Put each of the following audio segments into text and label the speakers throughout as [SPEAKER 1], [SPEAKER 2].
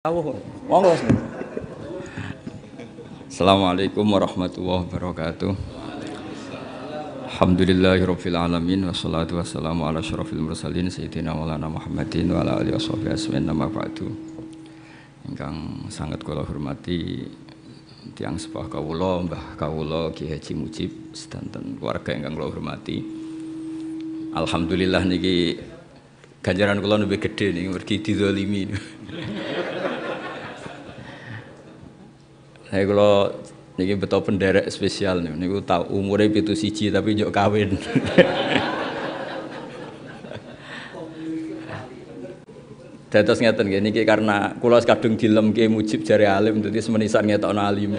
[SPEAKER 1] Monggo. Assalamualaikum warahmatullahi wabarakatuh. Alhamdulillahirabbil alamin wassalatu wassalamu ala asyrofil mursalin sayyidina maulana Muhammadin wa ala alihi washabihi ajmain amma ba'du. Ingkang sangat kula hormati tiyang sepah kawula, Mbah kawula Ki Haji Mujib sedanten keluarga ingkang kula hormati. Alhamdulillah niki ganjaran kula nembe gedhe niki mergi dizalimi. Saya kalau niki betul penderek spesial nih, niku tahu umurnya pitu siji tapi jok kawin. Dados ngeten nggih niki karena kula kadung dilem Ki Mujib jare alim dadi semenisan ngetokno alim.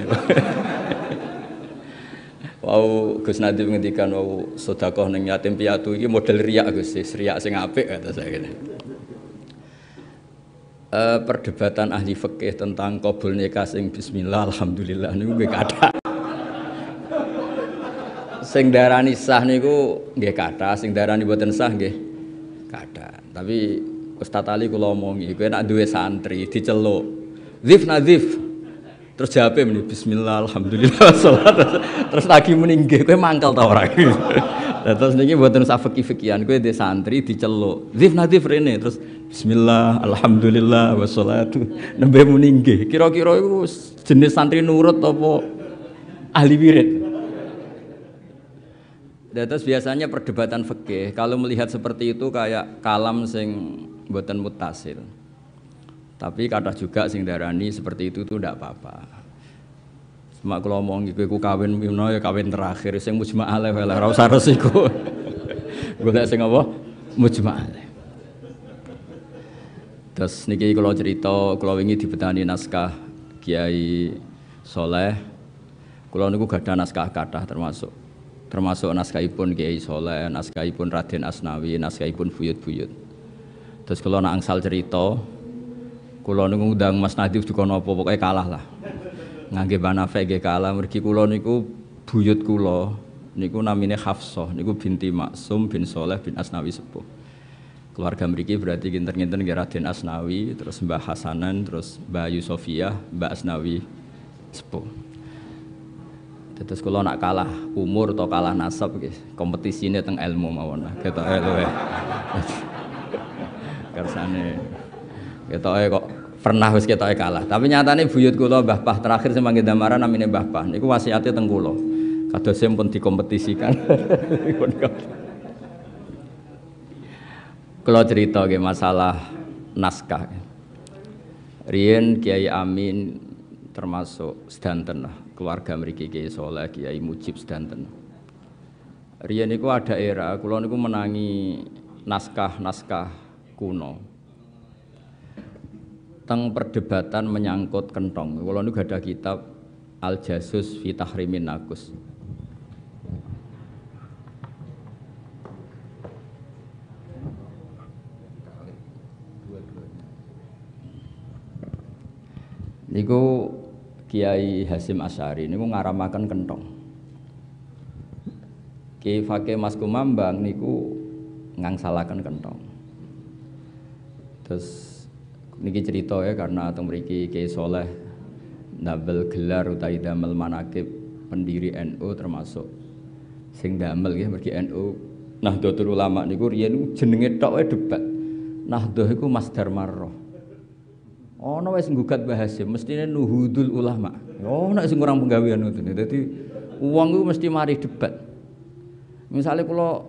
[SPEAKER 1] Wau Gus Nadhim ngendikan wau sedekah ning yatim piatu iki model riak Gus, riak sing apik kata saya kene. Perdebatan ahli fikih tentang qabul nikah sing bismillah alhamdulillah niku nggih kathah. Sing darani sah niku nggih kathah, sing darani boten sah nggih kathah. Tapi Ustaz Ali kula omongi, kowe nek duwe santri diceluk, "Dzif nadzif." Terus jawabe muni bismillah alhamdulillah salat. Terus lagi muni nggih, kowe mangkel ta ora? Terus niki mboten usah fikih-fikihan, kowe dhe santri diceluk, "Dzif nadzif rene." Terus bismillah, alhamdulillah, wassalatu nembe muni nggih. Kira-kira iku jenis santri nurut apa ahli wirid? Terus biasanya perdebatan fikih kalau melihat seperti itu kayak kalam sing mboten muttasil. Tapi kata juga sing darani seperti itu tuh ndak apa-apa. Semak kula omong iki kowe kawin mino ya kawin terakhir sing mujma' alaih ora usah resiko. Golek sing apa? Mujma' alaih. Terus niki kalau cerita, kalau wingi dibetani naskah Kiai Soleh, kalau niku gadah naskah kathah termasuk naskahipun Kiai Soleh, naskahipun Raden Asnawi, naskahipun buyut-buyut. Terus kalau nak angsal cerita, kalau niku ngundang Mas Nadhif juga nopo pokoknya kalah lah. Ngangge banafe nggih kalah, mergi kula niku buyut kula niku namine Hafsah, niku binti Maksum bin Soleh bin Asnawi sepuh. Keluarga mriki berarti kinten-kinten nggih Raden Asnawi, terus Mbah Hasanan, terus Mbah Yusofiyah, Mbah Asnawi sepuh. Terus kula nak kalah umur atau kalah nasab nggih, kompetisine teng ilmu mawon. Ketoke luwe. Kersane ketoke kok pernah wis ketoke kalah. Tapi nyatane buyut kula Mbah Pah terakhir sing mangke damaran namine Mbah Pah. Niku wasiate teng kula. Kadose pun dikompetisikan. Kalau cerita ke masalah naskah, Rien Kiai Amin termasuk sedanten lah keluarga mriki Kiai Soleh, Kiai Mujib sedanten. Rien itu ada era, kalau niku menangi naskah kuno, teng perdebatan menyangkut kentong. Kalau niku ada kitab Al Jasus fi Tahrimin Nakus. Niku Kiai Hasyim Asy'ari niku ngaramaken kentong. Kiai Fakih Mas Kumambang niku ngangsalaken kentong. Terus niki cerita ya karena teng mriki Kiai Soleh ndamel gelar utawi damel manaqib pendiri NU termasuk sing damel nggih mergi NU Nahdlatul Ulama niku riyen jenenge tok wae debat. Nahdlah iku masdar marrah. Ono wis nggugat Mbah Hasyim mestine nuhudul ulama. Ono sing kurang penggawean ngoten. Dadi wong iku mesti mari debat. Misale kula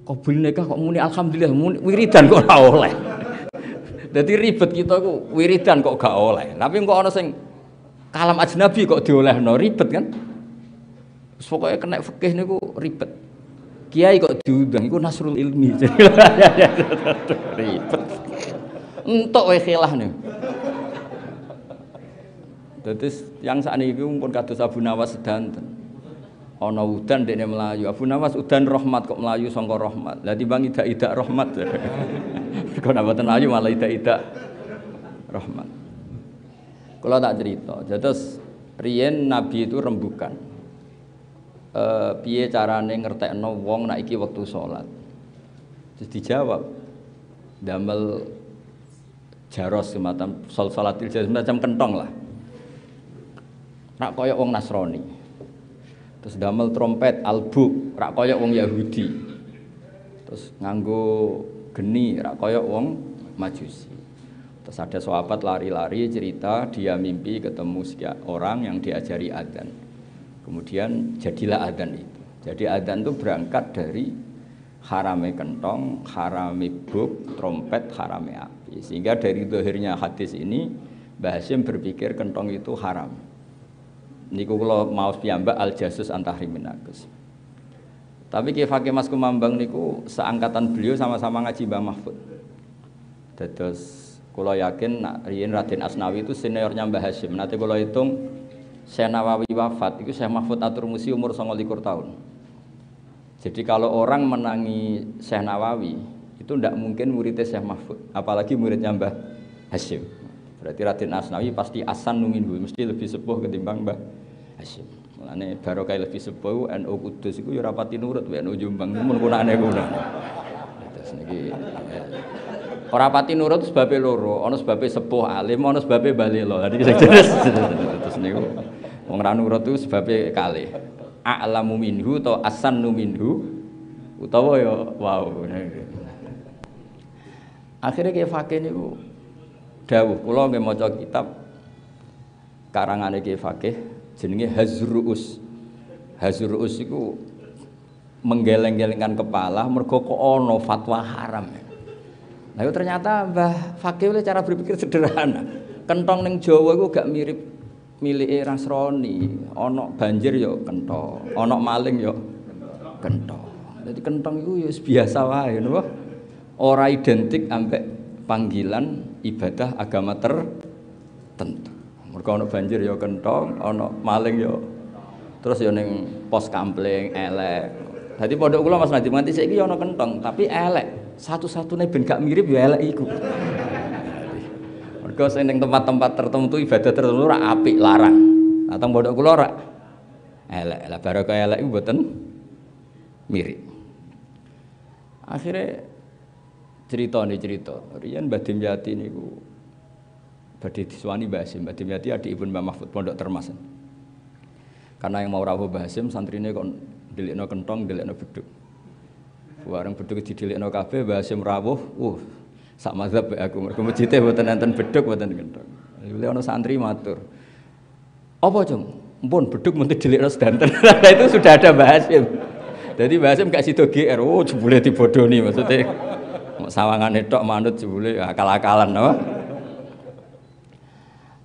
[SPEAKER 1] qabul nikah kok muni alhamdulillah, muni wiridan kok ora oleh. Dadi ribet kita ku wiridan kok gak oleh. Tapi kok ana sing kalam ajnabi kok diolehno, ribet kan? Wis pokoke kena fikih niku ribet. Kiai kok diundang iku Nasrul Ilmi. Ribet. Entuk wae khilah niku. Dadi yang sakniki pun kados Abu Nawas sedanten. Ana udan dekne melayu. Abu Nawas udan rahmat kok melayu sangka rahmat. Lah timbang idak-idak rahmat. Kok nek mboten melayu malah idak-idak rahmat. Kula tak cerita. Terus riyen Nabi itu rembukan. Piye carane ngertekno wong nek iki wektu salat. Terus dijawab damel jaros semacam salatil jaros semacam kentong lah. Rak koyok wong Nasrani. Terus damel trompet albu, rak koyok wong Yahudi. Terus nganggo geni, rak koyok wong Majusi. Terus ada sahabat lari-lari cerita dia mimpi ketemu sekian orang yang diajari adzan. Kemudian jadilah adzan itu. Jadi adzan itu berangkat dari harame kentong, harame buk, trompet, harame api. Sehingga dari zahirnya hadis ini Mbah Hasyim berpikir kentong itu haram. Niku kula maos piyambak al-jasus antahrimin nagus. Tapi Ki Fakih Mas Kumambang niku seangkatan beliau sama-sama ngaji Mbah Mahfud. Dados kula yakin riyen Raden Asnawi itu seniornya Mbah Hasyim. Nanti kula hitung Syekh Nawawi wafat itu Syekh Mahfud Atur Musi umur 29 tahun. Jadi kalau orang menangi Syekh Nawawi itu tidak mungkin muridnya Syekh Mahfud, apalagi muridnya Mbah Hasyim. Berarti Raden Asnawi pasti asan numinhu, mesti lebih sepuh ketimbang Mbah Hasyim. Mulane barokah lebih sepuh NU Kudus iku ya rapati nurut NU Jombang mun kunane ngono. Terus niki ora pati nurut sebabe loro, ana sebabe sepuh alim, ana sebabe balelo. Niki terus niku wong ra nurut itu sebabe kalih. A'lamu minhu atau asannu minhu utawa ya wow. Akhirnya Ki Fakih niku dawuh kula nggih maca kitab karangane Ki Fakih jenenge Hazruus. Hazruus iku menggeleng-gelengkan kepala mergo kok ana fatwa haram. Nah itu ternyata Mbah Fakih oleh cara berpikir sederhana. Kentong ning Jawa iku gak mirip milike Nasrani, ana banjir ya kentong, ana maling ya kentong. Jadi kentong iku ya biasa wae napa? Ora identik ambek panggilan ibadah agama tertentu. Mergo ana banjir ya kentong, ana maling ya terus ya ning pos kampling elek. Dadi pondok kula Mas Nadiem nganti saiki ya ana kentong, tapi elek. Satu-satunya ben gak mirip ya elek iku. Mergo sing ning tempat-tempat tertentu ibadah tertentu ora apik larang. Atau pondok kula ora elek. Lah barokah elek iku mboten mirip. Akhirnya cerita riyen Mbah Dimyati niku badhe diswani Mbah Hasyim. Mbah Dimyati adikipun Mbah Mahfud Pondok Termas. Karena yang mau rawuh Mbah Hasyim santrine kok ndelikno kentong, ndelikno beduk. Wareng beduk didelikno kabeh Mbah Hasyim rawuh, sak mazhab aku mergo mejite mboten enten beduk mboten kentong. Lha ana santri matur. Apa, Cung? Mumpun beduk mun didelikno sedanten. Itu sudah ada Mbah Hasyim. Jadi Mbah Hasyim gak sida GR, jebule dibodoni maksudnya sawangane tok manut jebule akal-akalan apa.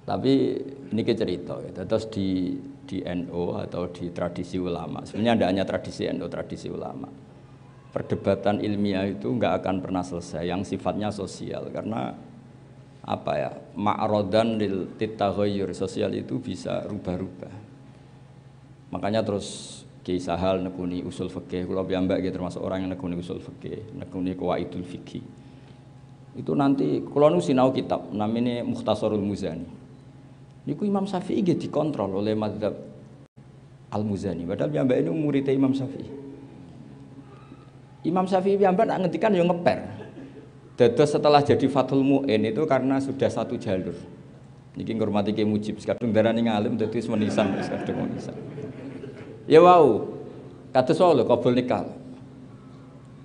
[SPEAKER 1] Tapi niki cerita gitu. Terus di NU atau di tradisi ulama. Sebenarnya tidak hanya tradisi NU, tradisi ulama. Perdebatan ilmiah itu enggak akan pernah selesai yang sifatnya sosial karena apa ya? Ma'rodan lil titaghayyur, sosial itu bisa rubah-rubah. Makanya terus Ki Sahal nekuni usul fikih, kula piyambak nggih termasuk orang yang nekuni usul fikih, nekuni qawaidul fikih. Itu nanti kula nu sinau kitab namanya Mukhtasarul Muzani. Niku Imam Syafi'i nggih dikontrol oleh mazhab Al-Muzani. Padahal piyambak ini murid Imam Syafi'i. Imam Syafi'i piyambak nak ngendikan yo ngeper. Dados setelah jadi Fathul Mu'in itu karena sudah satu jalur. Niki ngurmati Ki Mujib, kadung darani ngalim dadi menisan, kadung menisan. Ya wau, kados wae lho qabul nikah.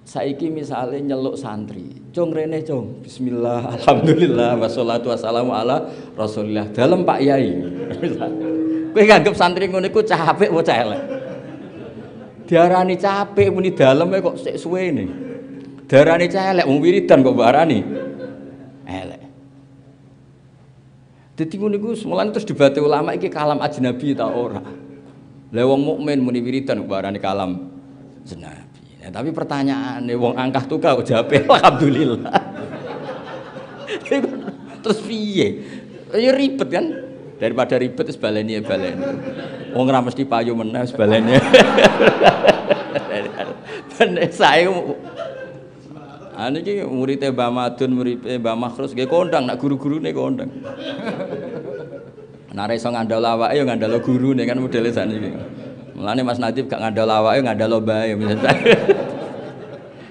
[SPEAKER 1] Saiki misale nyeluk santri, cung rene cung, bismillah, alhamdulillah, wassalatu wassalamu ala rasulillah. Dalem Pak Yai. Kowe nganggep santri ngono iku capek apa elek? Diarani capek muni daleme kok sik suwene. Diarani elek wong wiridan kok mbok arani elek. Dadi ngono iku semulane terus dibate ulama iki kalam ajnabi ta ora. Lah wong mukmin muni wiridan kok arani kalam ajnabi. Nah, tapi pertanyaane wong angkah tukah kok jawabe alhamdulillah. Terus piye? Ya ribet kan? Daripada ribet wis baleni ya baleni. Wong ora mesti payu meneh wis baleni. Ben sae niki murid Mbah Madun, murid Mbah Makhrus nggih kondang nak guru-gurune kondang. Nek ora iso ngandel awake ya ngandel gurune kan modele sakniki. Mulane Mas Nadib gak ngandel awake ngandel mbae misalnya.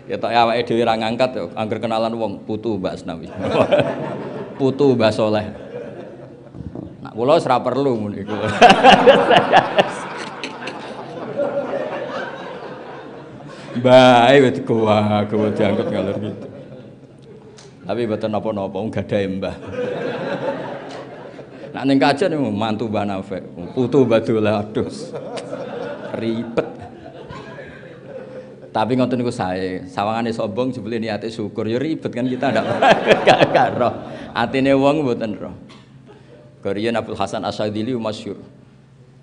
[SPEAKER 1] Ya tok awake dhewe ra ngangkat yo angger kenalan wong putu Mbak Asnawi. putu Mbah Soleh. Nak kula wis ora perlu ngono iku. Bae wis gowa diangkut ngalor gitu. Tapi mboten napa-napa wong gadahe Mbah. Nak ning kajen mantu Mbah Nafek, putu Mbah Dolah aduh. Ribet. Tapi ngoten niku sae, sawangane sombong jebule niate syukur ya ribet kan kita gak roh. Atine wong mboten roh. Kariyen Abdul Hasan Asyadzili masyhur.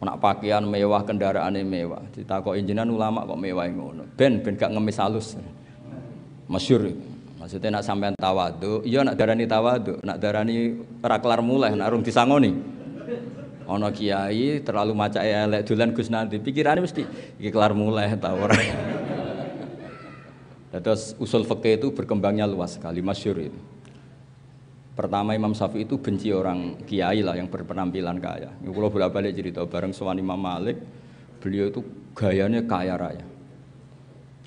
[SPEAKER 1] Nak pakaian mewah, kendaraane mewah. Ditakoki jenengan ulama kok mewah ngono. Ben gak ngemis halus. Masyhur. Maksudnya nak sampean tawadhu, iya nak darani tawadhu, nak darani ora kelar muleh, nak urung disangoni. Ana kiai terlalu macake elek dolan Gus Nandi, pikirane mesti iki kelar muleh ta ora. Terus usul fikih itu berkembangnya luas sekali, masyhur itu. Pertama Imam Syafi'i itu benci orang kiai lah yang berpenampilan kaya. Kalau bolak-balik cerita bareng sowan Imam Malik, beliau itu gayanya kaya raya.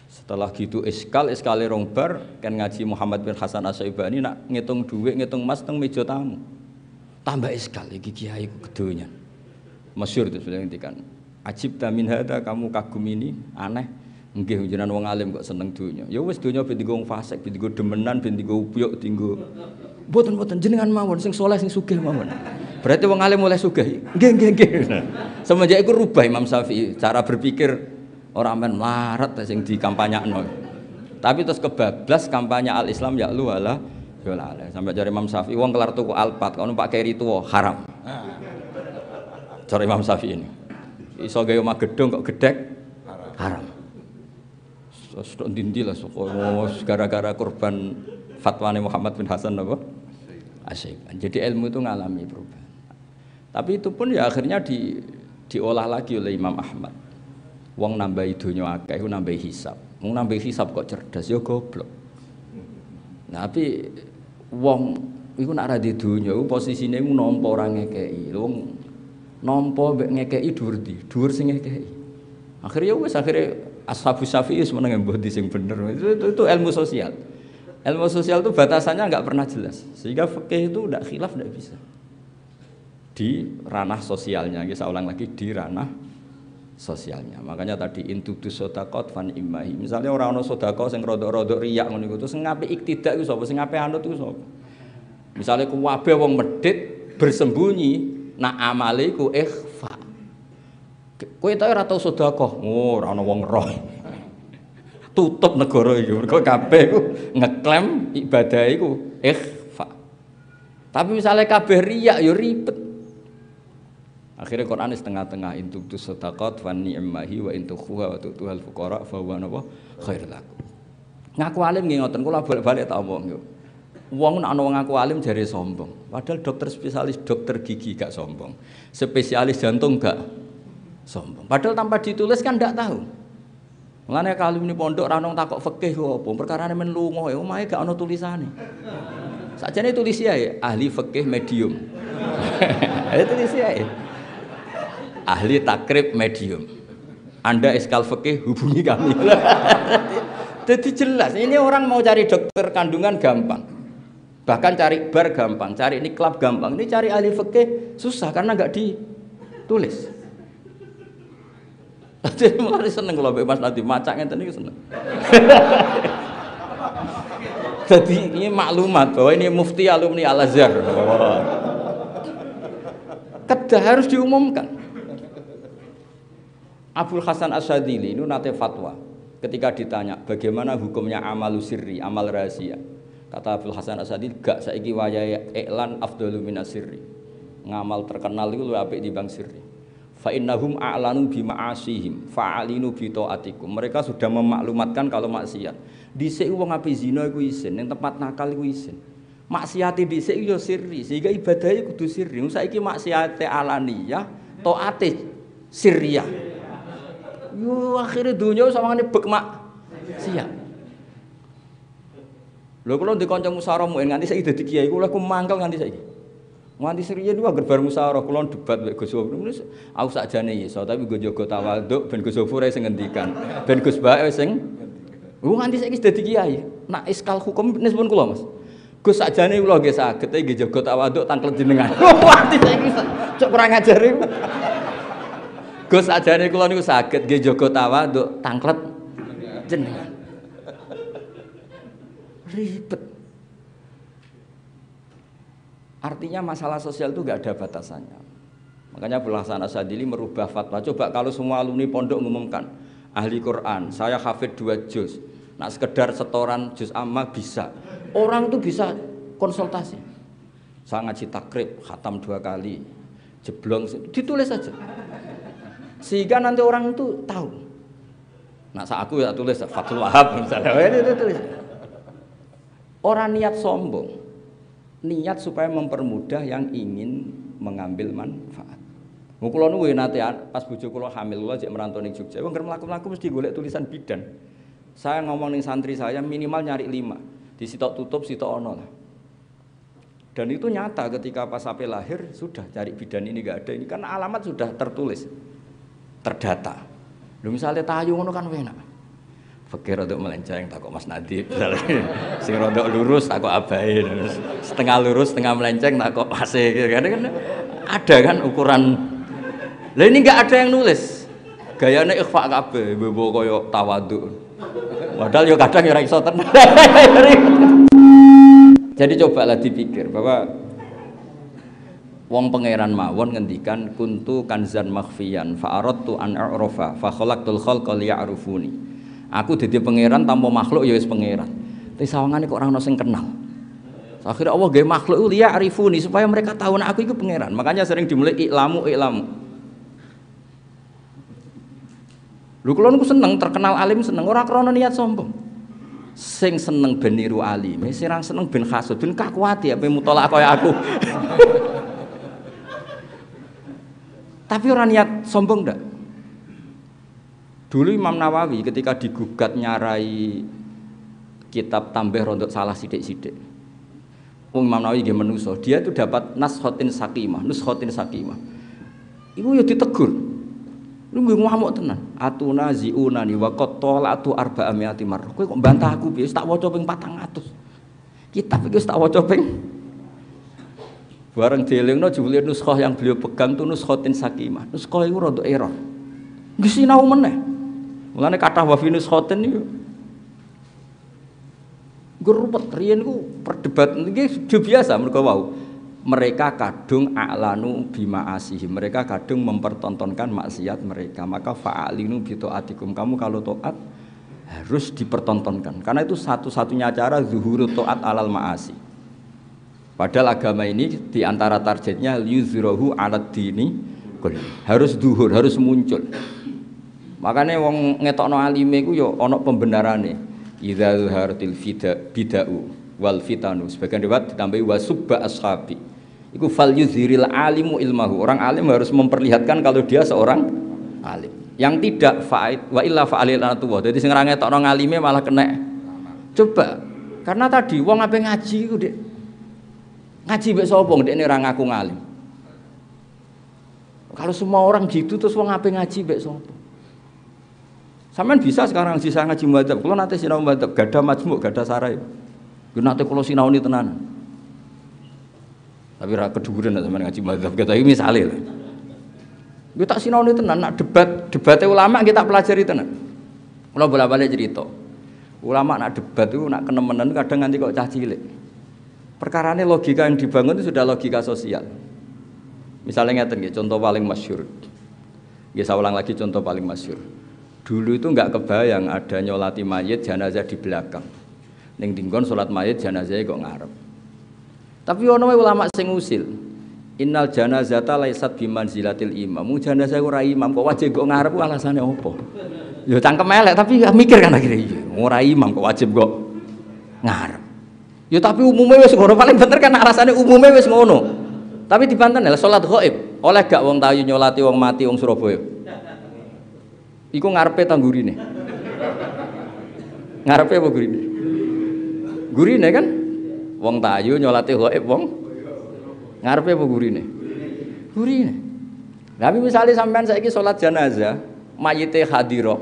[SPEAKER 1] Setelah gitu iskale rong bar kan ngaji Muhammad bin Hasan Asy-Syaibani nak ngitung duit, ngitung emas teng meja tamu. Tambah iskal iki kiai ku kedonyan. Masyhur itu sudah ngendikan. Ajib ta min hada, kamu kagum ini aneh. Nggih jenengan wong alim kok seneng dunya. Ya wis dunya ben dienggo wong fasik, ben dienggo demenan, ben dienggo upyuk, dienggo mboten jenengan mawon sing saleh sing sugih mawon. Berarti wong alim oleh sugih. Nggih. Semenjak iku rubah Imam Syafi'i cara berpikir orang men melarat sing dikampanyakno. Tapi terus kebablas kampanye al-Islam ya lu ala yolale. Sampai jare Imam Syafi'i wong kelar tuku Alphard kok numpak keri tuwa haram. Cara Imam Syafi'i ini. Iso gawe omah gedung kok gedhek haram. Sok ndi lah gara-gara korban fatwane Muhammad bin Hasan apa? Asyik. Jadi ilmu itu ngalami perubahan. Tapi itu pun ya akhirnya diolah lagi oleh Imam Ahmad. Wong nambahi donya akeh iku nambahi hisab. Wong nambahi hisab kok cerdas ya goblok. Nah, tapi wong iku nek ra di donya iku posisine iku nampa ora ngekeki. Wong nampa mbek ngekeki dhuwur ndi? Dhuwur sing ngekeki. Akhire Ashabus Syafi'i semeneng mbah di sing bener. Itu ilmu sosial. Ilmu sosial itu batasannya enggak pernah jelas. Sehingga fikih itu enggak khilaf enggak bisa. Di ranah sosialnya, saya ulang lagi di ranah sosialnya. Makanya tadi intudu sodakot fan imahi. Misalnya orang ono sodako sing rodok-rodok riak ngono iku, sing ngape iktidak iku sapa? Sing ngape anut iku sapa? Misalnya kuwabe wong medhit bersembunyi, nak amale iku ikhfa. Kowe ta ora tau sodako. Oh, ora ono wong roh. Tutup negara iki. Mergo kabeh iku ngeklaim ibadah iku ikhfa. Tapi misalnya kabeh riak ya ribet. Akhirnya Quran setengah-tengah intuqtus sadaqat fa ni'mahi wa intukhuha wa tu'tuhal fuqara fa huwa khairul lakum. Ngaku alim nggih ngoten kula balik-balik tak omong yo. Wong nek ana wong ngaku alim jare sombong. Padahal dokter spesialis dokter gigi gak sombong. Spesialis jantung gak sombong. Padahal tanpa ditulis kan ndak tahu. Mulane kalau ini pondok ra ono takok fikih kok apa? Perkarane men lunga ya omahe gak ono tulisane. Sakjane tulis ya ahli fikih medium. Ayo tulis ya. Ahli takrib medium. Anda iskal fikih hubungi kami. Jadi jelas ini orang mau cari dokter kandungan gampang. Bahkan cari bar gampang, cari ini klub gampang. Ini cari ahli fikih susah karena enggak ditulis. Jadi mulai seneng kalau Mas nanti macak ngeten iki seneng. Jadi ini maklumat bahwa ini mufti alumni Al-Azhar. Kedah harus diumumkan. Abdul Hasan Asyadzili itu nate fatwa ketika ditanya bagaimana hukumnya amalu sirri, amal rahasia. Kata Abdul Hasan Asyadzili, gak saiki wayahe iklan afdalu minas sirri. Ngamal terkenal itu luwih apik timbang sirri. Fa innahum a'lanu bi ma'asihim fa'alinu bi taatikum. Mereka sudah memaklumatkan kalau maksiat. Dhisik wong ape zina iku isin, ning tempat nakal iku isin. Maksiate dhisik yo sirri, sehingga ibadahe kudu sirri. Saiki maksiate alaniyah, taate sirriyah. Yo akhire donya sawangane bek maksiat. Lho kula ndek kanca musyawarah nganti saiki dadi kiai kula ku mangkel nganti saiki. Nganti serius niku agar bar musyawarah kula debat mek Gus Gofur. Aku sakjane iso tapi nggo jaga tawaduk ben Gus Gofur sing ngendikan. Ben Gus Bae sing nganti saiki dadi kiai. Nak iskal hukum nipun kula Mas. Gus sakjane kula nggih saged nggih jaga tawaduk tanglet jenengan. Wah, saiki cok kurang ajar iku. Gus sakjane kula niku saged nggih jaga tawaduk tanglet jenengan. Ribet. Artinya masalah sosial itu nggak ada batasannya. Makanya Abdul Hasan Asadili merubah fatwa. Coba kalau semua alumni pondok mengumumkan ahli Quran, saya hafid 2 juz. Nak sekedar setoran juz amma bisa. Orang itu bisa konsultasi. Saya ngaji takrib, khatam 2 kali, jeblong, ditulis saja. Sehingga nanti orang itu tahu. Nah, aku ya tulis Fathul Wahab misalnya. Itu tulis. Orang niat sombong, niat supaya mempermudah yang ingin mengambil manfaat. Kula nuwun nate pas bojo kula hamil kula jek merantau ning Jogja. Wong mlaku-mlaku mesti golek tulisan bidan. Saya ngomong ning santri saya minimal nyari 5. Di sitok tutup, sitok ono lah. Dan itu nyata ketika pas sampai lahir sudah cari bidan ini nggak ada ini karena alamat sudah tertulis, terdata. Lu misalnya tayu ngono kan enak. Fakir untuk melenceng takut Mas Nadib, sing rodok lurus takut abai, setengah lurus setengah melenceng takut pase, kan ada kan ukuran. Lah ini nggak ada yang nulis. Gayane ikhfa kabeh, bebo koyo tawaduk. Padahal yo kadang ora iso tenan. Jadi cobalah dipikir bahwa wong pangeran mawon ngendikan kuntu kanzan makhfiyan fa aradtu an a'rafa fa khalaqtul khalqa liya'rufuni. Aku dadi pangeran tanpa makhluk ya wis pangeran. Tapi sawangane kok ora ono sing kenal. Akhirnya Allah gawe makhluk liya'rifuni supaya mereka tahu nek aku iku pangeran. Makanya sering dimulai iklamu. Lho kula niku seneng terkenal alim seneng ora krana niat sombong. Sing seneng ben niru alime, sing seneng ben hasud, ben kakuati ape mutolak kaya aku. Tapi orang niat sombong ndak. Dulu Imam Nawawi ketika digugat nyarai kitab tambah rontok salah sidik-sidik. Imam Nawawi nggih menuso, dia itu dapat nuskhatin sakimah. Iku ya ditegur. Lu nggih ngamuk tenan. Atuna ziunani wa qad talatu 400 marrah. Kowe kok bantah aku piye? Tak waca ping 400. Kitab iki tak waca ping bareng dielingno jebule nuskhah yang beliau pegang itu nuskhatin sakimah. Nuskhah iku rada error. Nggih sinau meneh. Mulane kathah wa fi nuskhatin niku gerupet riyen ku perdebatan iki biasa mergo wau. Mereka kadung a'lanu bima asih, mereka kadung mempertontonkan maksiat mereka. Maka fa'alinu bi taatikum, kamu kalau taat harus dipertontonkan karena itu satu-satunya cara zuhuru taat alal ma'asi. Padahal agama ini diantara targetnya yuzrahu alad dini harus zuhur, harus muncul. Makanya wong ngetokno alime ku yo ana pembenarane idza zuharatil bid'u wal fitanu, sebagian riwayat ditambahi wasubba ashabi. Iku fal yuzhiril alimu ilmahu. Orang alim harus memperlihatkan kalau dia seorang alim. Yang tidak fa'id wa illa fa'alil anatuwa. Jadi sing ora ngetokno ngalime malah kena. Coba. Karena tadi wong ape ngaji iku Dik. Ngaji mbek sapa ndekne ora ngaku ngalim. Kalau semua orang gitu terus wong ape ngaji mbek sapa? Sampeyan bisa sekarang sisa ngaji madzhab. Kula nate sinau madzhab, gadah majmuk, gadah sarai. Yo nate kula sinaoni tenan. Tapi ra keduren sampeyan ngaji madzhab kata iki misale lho. Yo tak sinaoni tenan nak debate ulama kita pelajari tenan. Kula bolak-balik cerita. Ulama nak debat itu nak kenemenan kadang nganti kok cah cilik. Perkarane logika yang dibangun itu sudah logika sosial. Misalnya ngeten nggih, contoh paling masyhur. Nggih saya ulang lagi contoh paling masyhur. Dulu itu enggak kebayang ada nyolati mayit jenazah di belakang. Ning dinggon salat mayit jenazahnya kok ngarep. Tapi ono ulama sing usil. Innal janazata laisat bimanzilatil imam. Jenazah ora imam kok wajib kok ngarep alasane opo? Ya cangkem elek tapi mikir kan akhirnya ora imam kok wajib kok ngarep. Ya tapi umumnya wis ngono paling bener kan rasane umumnya wis ngono. Tapi dibanten lha salat ghaib. Oleh gak wong tayu nyolati wong mati wong Surabaya? Iku ngarepe ta gurine? Ngarepe apa gurine? Gurine kan? Wong tayu nyolati ghaib wong ngarepe apa gurine? Gurine. Tapi misalnya sampean saiki salat jenazah, mayite hadirah.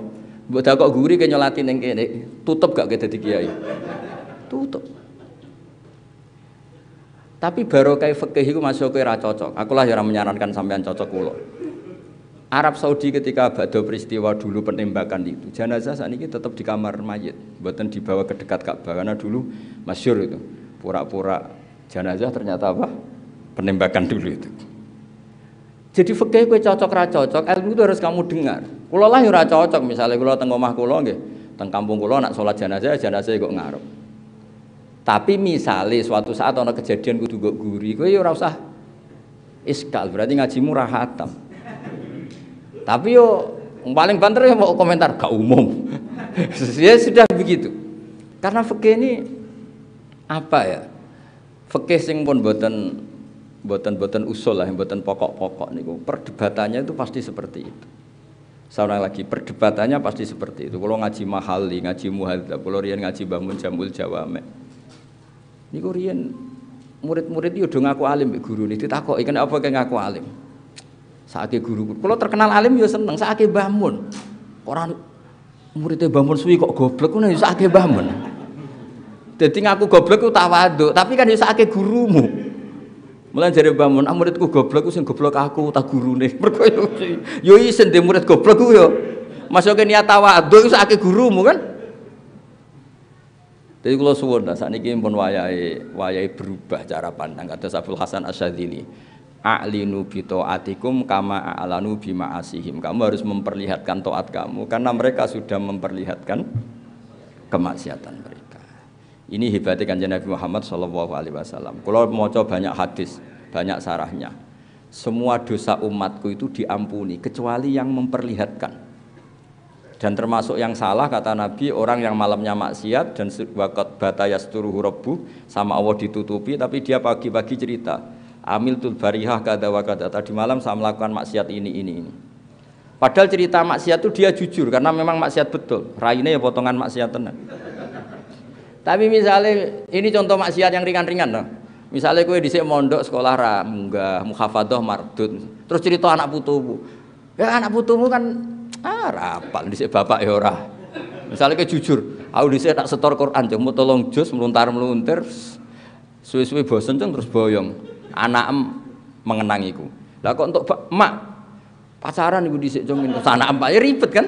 [SPEAKER 1] Mbok dakok guri ke nyolati ning kene, tutup gak ke dadi kiai? Tutup. Tapi barokah fikih iku masuk kowe ra cocok. Aku lah ya ora menyarankan sampean cocok kula. Arab Saudi ketika badhe peristiwa dulu penembakan itu, jenazah saat ini tetap di kamar mayit, mboten dibawa ke dekat Ka'bah karena dulu masyhur itu. Pura-pura jenazah ternyata apa? Penembakan dulu itu. Jadi fikih kowe cocok ra cocok, ilmu itu harus kamu dengar. Kula lah ya ora cocok, misalnya kula teng omah kula nggih, teng kampung kula nak salat jenazah kok ngarep. Tapi misalnya suatu saat ana kejadian kudu nggo guri, kowe ya ora usah iskal, berarti ngajimu ra hatam. Tapi yo paling banter ya mau komentar gak umum. Ya sudah begitu. Karena fikih ini apa ya? Fikih sing pun boten usul lah, boten pokok-pokok niku. Perdebatannya itu pasti seperti itu. Seorang lagi perdebatannya pasti seperti itu. Kalau ngaji mahali, ngaji muhadzab, kalau riyen ngaji Mbah Mun Jamul Jawame. Niku riyen murid-murid yo do ngaku alim mbek gurune ditakoki kenapa kok ngaku alim. Saake guru, kalau terkenal alim ya seneng, saake Mbah Mun. Orang muridnya Mbah Mun suwi kok goblok ngono ya saake Mbah Mun. Dadi ngaku goblok ku tawadhu, tapi kan ya saake gurumu. Mulane jare Mbah Mun, muridku goblok ku sing goblok aku ta gurune. Mergo yo isen de murid goblok ku yo. Masuke niat tawadhu ku saake gurumu kan. Jadi kula suwun sakniki pun wayahe berubah cara pandang kados Abdul Hasan Asyadzili. A'linu bi ta'atikum kama a'lanu bi ma'asihim. Kamu harus memperlihatkan taat kamu karena mereka sudah memperlihatkan kemaksiatan mereka. Ini hebatnya Kanjeng Nabi Muhammad sallallahu alaihi wasallam. Kalau maca banyak hadis, banyak sarahnya. Semua dosa umatku itu diampuni kecuali yang memperlihatkan. Dan termasuk yang salah kata Nabi orang yang malamnya maksiat dan waqat batayasturuhu rabbuh sama Allah ditutupi tapi dia pagi-pagi cerita Amiltul barihah kada wa kada. Tadi malam saya melakukan maksiat ini. Padahal cerita maksiat itu dia jujur karena memang maksiat betul. Raine ya potongan maksiat tenan. Tapi misalnya ini contoh maksiat yang ringan-ringan loh. Misalnya kowe dhisik mondok sekolah ra munggah muhafadzah mardud. Terus cerita anak putumu. Ya anak putumu kan rapal dhisik bapak ya ora. Misalnya kowe jujur, aku dhisik tak setor Quran jeng tolong juz meluntar-meluntir. Suwe-suwe bosen terus boyong. Anak mengenangiku. Lah kok untuk mak pacaran iku dhisik jong anak mbak ya ribet kan.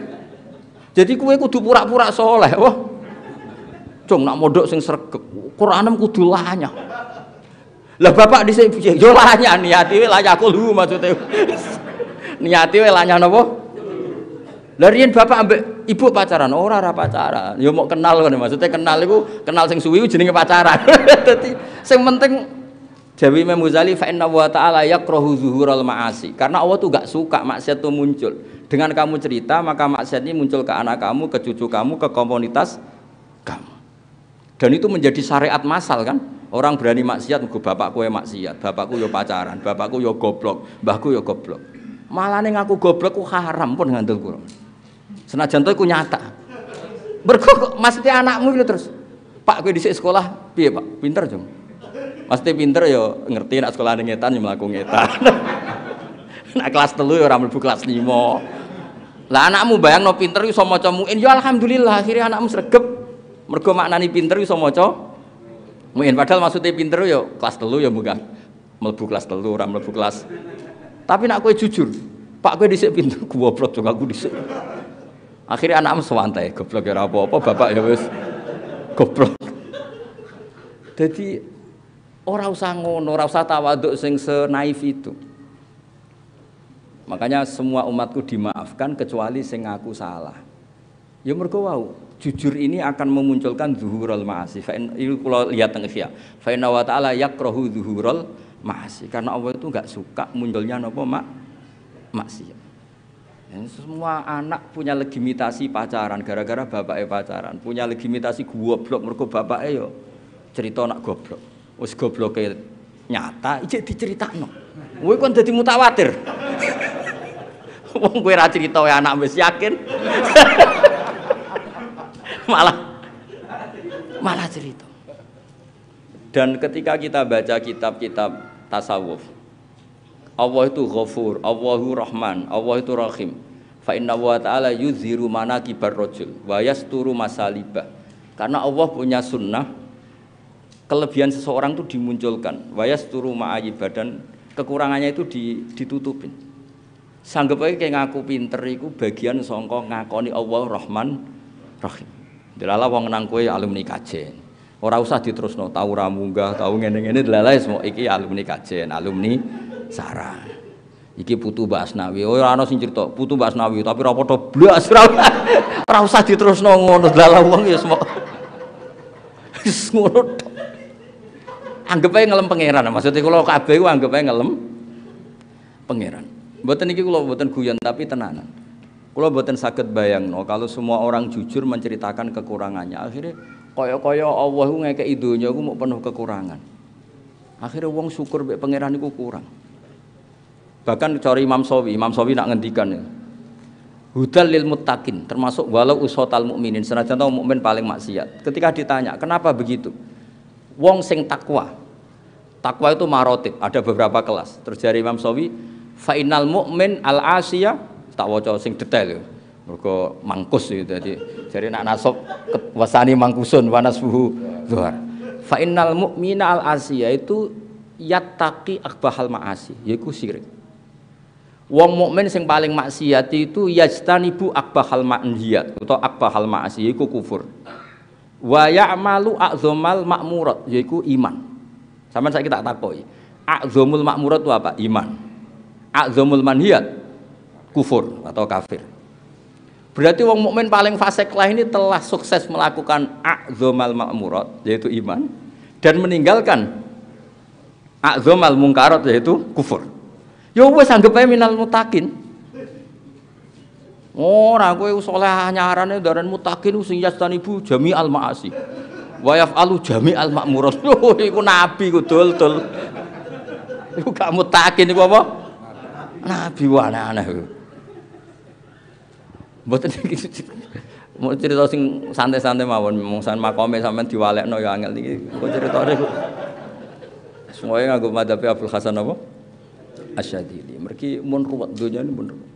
[SPEAKER 1] Jadi kowe kudu pura-pura soleh. Wah. Jong nak mondok sing sregep. Quranem kudu lanyah. Lah bapak dhisik yo lanyah niati we layakul maksude. Niati we lanyah napa? Lah riyen bapak ambek ibu pacaran ora pacaran. Yo mau kenal kan maksudnya kenal iku kenal sing suwi jenenge pacaran. Dadi sing penting Jawi Imam Ghazali fa inna wa ta'ala yakrahu zuhural ma'asi. Karena Allah tuh gak suka maksiat itu muncul. Dengan kamu cerita maka maksiat ini muncul ke anak kamu, ke cucu kamu, ke komunitas kamu. Dan itu menjadi syariat massal kan. Orang berani maksiat nggo bapakku ya maksiat, bapakku ya pacaran, bapakku ya goblok, mbahku ya goblok. Malah ning aku goblok ku haram pun ngandel kula. Senajan to iku nyata. Mergo maksudnya anakmu itu terus. Pak kowe dhisik sekolah piye, Pak? Pinter, Jong. Pasti pinter yo ngerti nak sekolah ngetan yo mlaku ngetan. Nak kelas 3 yo ora mlebu kelas 5. Lah anakmu bayangno pinter iso maca muin yo alhamdulillah akhirnya anakmu sregep. Mergo maknani pinter iso maca muin padahal maksudnya pinter yo kelas 3 yo munggah mlebu kelas 3 ora mlebu kelas. Tapi nak kowe jujur, Pak kowe dhisik pinter goblok yo aku dhisik. Akhirnya anakmu sewantai goblok ya ora apa-apa bapak ya wis goblok. Jadi ora usah ngono, ora usah tawaduk sing senaif itu. Makanya semua umatku dimaafkan kecuali sing ngaku salah. Ya mergo wau, jujur ini akan memunculkan zuhurul ma'asi. Fa ini kula lihat teng Ihya. Fa inna wa ta'ala yakrahu zuhurul ma'asi. Karena Allah itu enggak suka munculnya napa maksiat. Semua anak punya legitimasi pacaran gara-gara bapaknya pacaran, punya legitimasi goblok mergo bapaknya yo cerita anak goblok. Wis gobloke nyata ijek diceritakno. Kowe kon dadi mutawatir. Wong kowe ra crita wae anak wis yakin. malah cerita. Dan ketika kita baca kitab-kitab tasawuf, Allah itu Ghafur, Allahu Rahman, Allah itu Rahim. Fa inna wa ta'ala yuzhiru manaqibar rajul wa yasturu masalibah. Karena Allah punya sunnah kelebihan seseorang itu dimunculkan, wayasturu ma'ayiba, dan kekurangannya itu ditutupin. Sanggep ae kayak ngaku pinter iku bagian saka ngakoni Allah Rahman Rahim. Delala wong nang kowe alumni kajen. Ora usah diterusno tau ra munggah, tau ngene-ngene delala semua iki alumni kajen, alumni sarang. Iki putu Mbak Asnawi. Ora ana sing crita putu Mbak Asnawi tapi ora padha blas ora usah diterusno ngono delala wong ya semua. Wis ngono. Anggap ae ngelem pangeran. Maksudnya kula kabeh ku anggap ae ngelem pangeran. Mboten iki kula mboten guyon tapi tenanan. Kula mboten saged bayangno kalau semua orang jujur menceritakan kekurangannya. Akhirnya kaya-kaya Allah ku ngekeki donya ku mung penuh kekurangan. Akhirnya wong syukur mek pangeran iku kurang. Bahkan cara Imam Shafi'i nak ngendikan ya. Hudal lil muttaqin, termasuk walau usotal mukminin, senajan tau mukmin paling maksiat. Ketika ditanya, "Kenapa begitu?" Wong sing takwa. Takwa itu marotib, ada beberapa kelas. Terus dari Imam Shafi'i, fa innal mu'min al-asiyah, tak waca sing detail. Mergo mangkus gitu. Jadi nak nasab wasani mangkusun wa nasbuhu zuhar. Fa innal mu'mina al-asiyah itu yattaqi akbahal ma'asi, yaiku syirik. Wong mukmin sing paling maksiat itu yajtanibu akbahal manhiyat atau akbahal ma'asi, yaiku kufur. Wa ya'malu a'dzamal ma'murat, yaiku iman. Sampeyan saiki tak takoki. A'dzamul ma'murat itu apa? Iman. A'dzamul manhiyat kufur atau kafir. Berarti wong mukmin paling fasik lah ini telah sukses melakukan a'dzamal ma'murat yaitu iman dan meninggalkan a'dzamal mungkarat yaitu kufur. Ya wis anggap ae minal mutakin. Ora kowe saleh nyarane ndaran mutakin sing yastanibu jami'al ma'asi. Wa yaf'alu jami'al ma'murat. Lho iku nabi ku dul-dul. Iku gak mutakin iku apa? Nabi aneh-aneh. Mboten iki. Mau cerita sing santai-santai mawon, mongsan makome sampean diwalekno ya angel iki. Kok critane kok. Semuanya nganggo madhab Abdul Hasan apa? Asyadili. Mergi mun ruwet donya ini mun ruwet.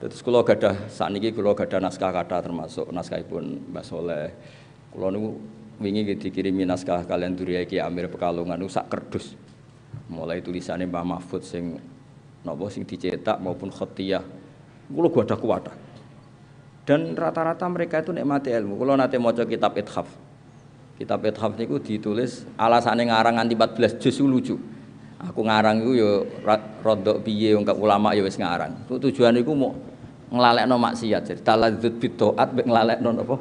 [SPEAKER 1] Terus kula gadah sakniki kula gadah naskah kata termasuk naskahipun Mbah Soleh. Kula niku wingi dikirimi naskah kalian Duriya Ki Amir Pekalongan niku sak kerdus. Mulai tulisannya Mbah Mahfud sing napa sing dicetak maupun khatiyah. Kula gadah kuwatah. Dan rata-rata mereka itu nikmati ilmu. Kula nate maca kitab Ithaf. Kitab Ithaf niku ditulis alasane ngarang nganti 14 juz lucu. Aku ngarang iku ya rodok piye wong ulama ya wis ngarang. Tujuan iku mau nglalekno maksiat. Jadi taladzud bidoat mek nglalekno napa?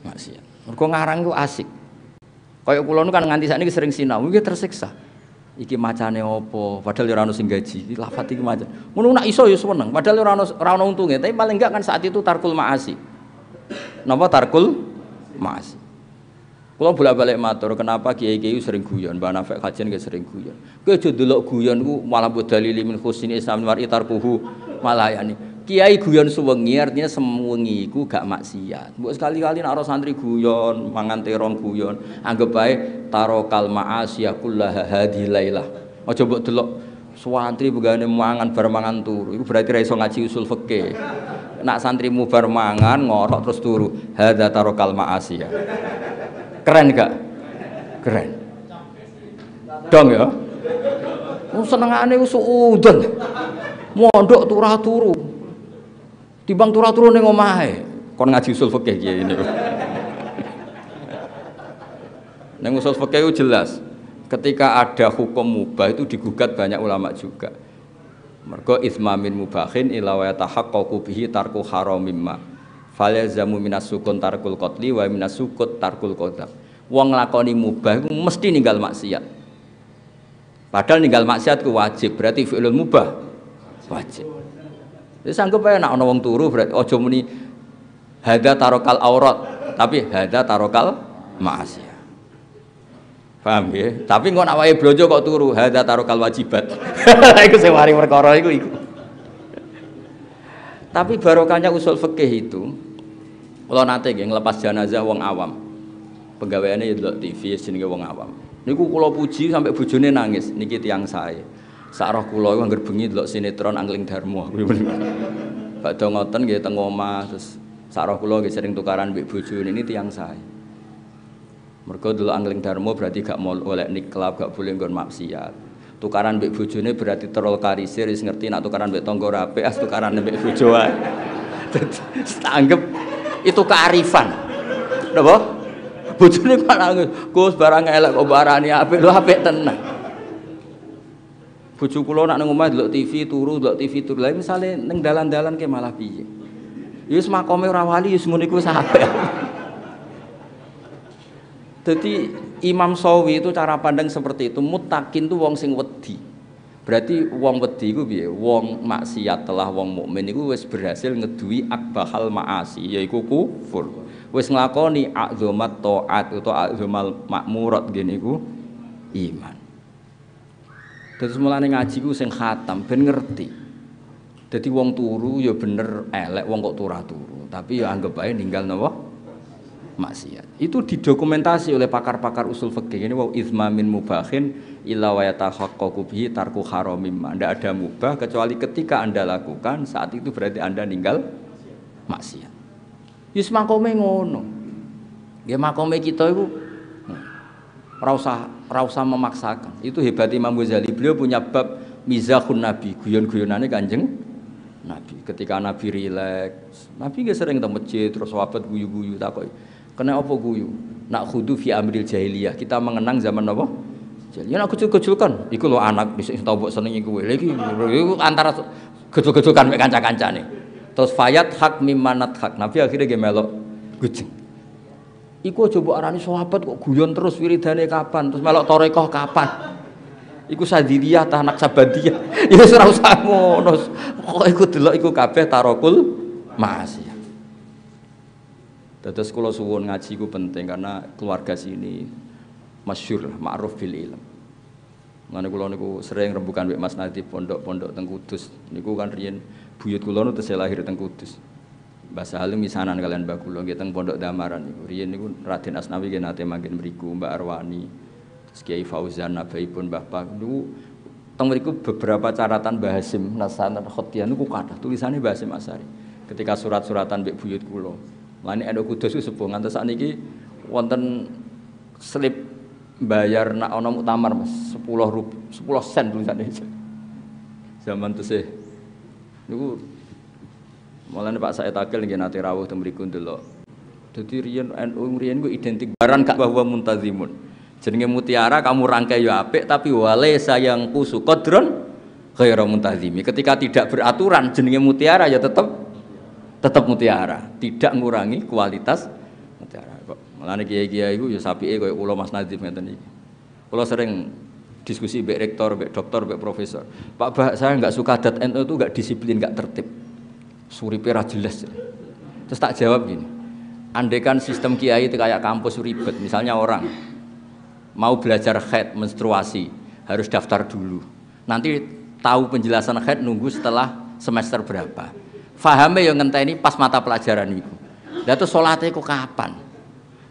[SPEAKER 1] Maksiat. Mergo ngarang iku asik. Kaya kula nu kan nganti sakniki sering sinau, iki tersiksa. Iki macane apa? Padahal ya ora ono sing gaji. Iki lafat iki maca. Ngono nak iso ya seneng. Padahal ora ono untunge, tapi paling enggak kan saat itu tarkul maasi. Napa tarkul maasi? Kalau bolak-balik matur, kenapa kiai-kiai sering guyon, Mbak Nafek kajian nggak sering guyon. Kowe aja delok guyon ku malah bodalili min husni Islam war itarkuhu malayani. Kiai guyon suwengi artinya sewengi iku gak maksiat. Mbok sekali-kali nek santri guyon, mangan terong guyon, anggap bae tarokal ma'asiyah kullaha hadhi lailah. Aja mbok delok santri begane mangan bar mangan turu. Iku berarti ra iso ngaji usul fikih. Nak santrimu bar mangan ngorok terus turu, hadza tarokal ma'asiyah. Keren gak? Keren. Dong ya. Senengane wis udan. Mondok turu-turu. Timbang turu-turu ning omahe. Kon ngaji usul fikih kiye ini. Ning usul fikih itu jelas. Ketika ada hukum mubah itu digugat banyak ulama juga. Mergo ismamin mubahin ila wa yatahaqqaqu bihi tarku haramimma. Falyazamu minas sukun tarkul qatli wa minas sukut tarkul qadzab. Wong nglakoni mubah iku mesti ninggal maksiat. Padahal ninggal maksiat ku wajib, berarti fi'lul mubah wajib. Wis anggap ae nek ana wong turu berarti aja muni hadza tarokal aurat, tapi hadza tarokal ma'asiyah. Paham ya? Tapi kok nek wae blojo kok turu hadza tarokal wajibat. Iku sing mari perkara iku. Tapi barokahnya usul fikih itu, kalau nanti ngelepas jenazah wong awam, pegawaiannya ya delok TV jenenge wong awam. Niku kula puji sampai bojone nangis. Niki tiyang sae. Sak roh kula iku anggere bengi delok sinetron Angling Darmo. Badhe ngoten nggih teng omah terus sak roh kula nggih sering tukaran mbek bojone ini tiyang sae. Mergo delok angling darmo berarti gak mau oleh niklab, gak boleh nggon maksiat. Tukaran mbek bojone berarti terol karisir wis ngerti nak tukaran mbek tangga rapi, as tukaran mbek bojo wae. Dadi anggap itu kearifan. Napa? Bojone malah Gus barang elek kok barani apik lho apik tenan. Bojo kula nak nang omah delok TV turu, delok TV turu. Lah misale ning dalan-dalan ke malah piye? Ya wis makome ora wali wis ngono iku wis apik. Jadi Imam Sawi itu cara pandang seperti itu. Muttaqin itu wong sing wedi. Berarti wong wedi iku piye? Wong maksiat telah wong mukmin iku wis berhasil ngeduwi akbahal maasi, yaiku kufur. Wis nglakoni azomat taat utawa azomal makmurat ngene iku iman. Terus mulane ngaji ku sing khatam ben ngerti. Dadi wong turu ya bener elek wong kok turu, tapi ya anggap ae ninggal napa? Maksiat. Itu didokumentasi oleh pakar-pakar usul fikih. Ini wa izmamin mubahin illa wa yatahaqqaqu bihi tarku haramim. Anda ada mubah kecuali ketika Anda lakukan saat itu berarti Anda ninggal maksiat. Yus makome ngono. Ya makome kita itu ora usah memaksakan. Itu hebat Imam Ghazali. Beliau punya bab mizahun Nabi, guyon-guyonane Kanjeng Nabi. Ketika Nabi rileks, Nabi nggak sering teng masjid terus sahabat guyu-guyu takoki. Kena apa guyu? Nak khudu fi amril jahiliyah. Kita mengenang zaman apa? Jahiliyah. Nak gejul-gejulkan. Iku lho anak dhisik tau mbok senengi kowe. Lha iki antara gejul-gejulkan mek kanca-kancane. Terus fayat hak mimanat hak. Nabi akhirnya ge melok gujeng. Iku aja mbok arani sahabat kok guyon terus wiridane kapan? Terus melok tarekah kapan? Iku sadiliyah ta anak sabadiyah. Ya wis ora usah ngono. Kok iku delok iku kabeh tarokul maksiat. Terus kalau suwun ngaji ku penting karena keluarga sini masyhur ma'ruf bil ilm. Ngene kula niku sering rembukan mbek Mas Nadif pondok-pondok teng Kudus. Niku kan riyen buyut kula nu tesih lahir teng Kudus. Mbah Salim misanan kalian mbah kula nggih teng pondok Damaran niku. Riyen niku Raden Asnawi nggih nate manggen mriku, Mbak Arwani, terus Kiai Fauzan nabaipun Mbah Pak niku teng mriku beberapa caratan Mbah Hasim Nasan Khotian niku kathah tulisane Mbah Hasim Asari. Ketika surat-suratan mbek buyut kula. Lani Endo Kudus itu sepuh ngantos sakniki wonten slip bayar nak ana muktamar Mas 10 sen tulisane. Zaman tesih niku mulane Pak Said Akil nggih nate rawuh teng mriku ndelok. Dadi riyen NU riyen ku identik baran kak bahwa muntazimun. Jenenge mutiara kamu rangkai ya apik tapi wale sayang kusu qadron ghairu muntazimi. Ketika tidak beraturan jenenge mutiara ya tetap mutiara, tidak mengurangi kualitas mutiara. Kok mulane kiai-kiai iku ya sapike koyo kula Mas Nadif ngeten iki. Kula sering diskusi mbek rektor, mbek doktor, mbek profesor. Pak Bah, saya enggak suka adat NU itu enggak disiplin, enggak tertib. Suripe ra jelas. Terus tak jawab gini. Andaikan sistem kiai itu kayak kampus ribet, misalnya orang mau belajar haid menstruasi harus daftar dulu. Nanti tahu penjelasan haid nunggu setelah semester berapa. Fahame yang ngenteni pas mata pelajaran itu. Lah terus salate kok kapan?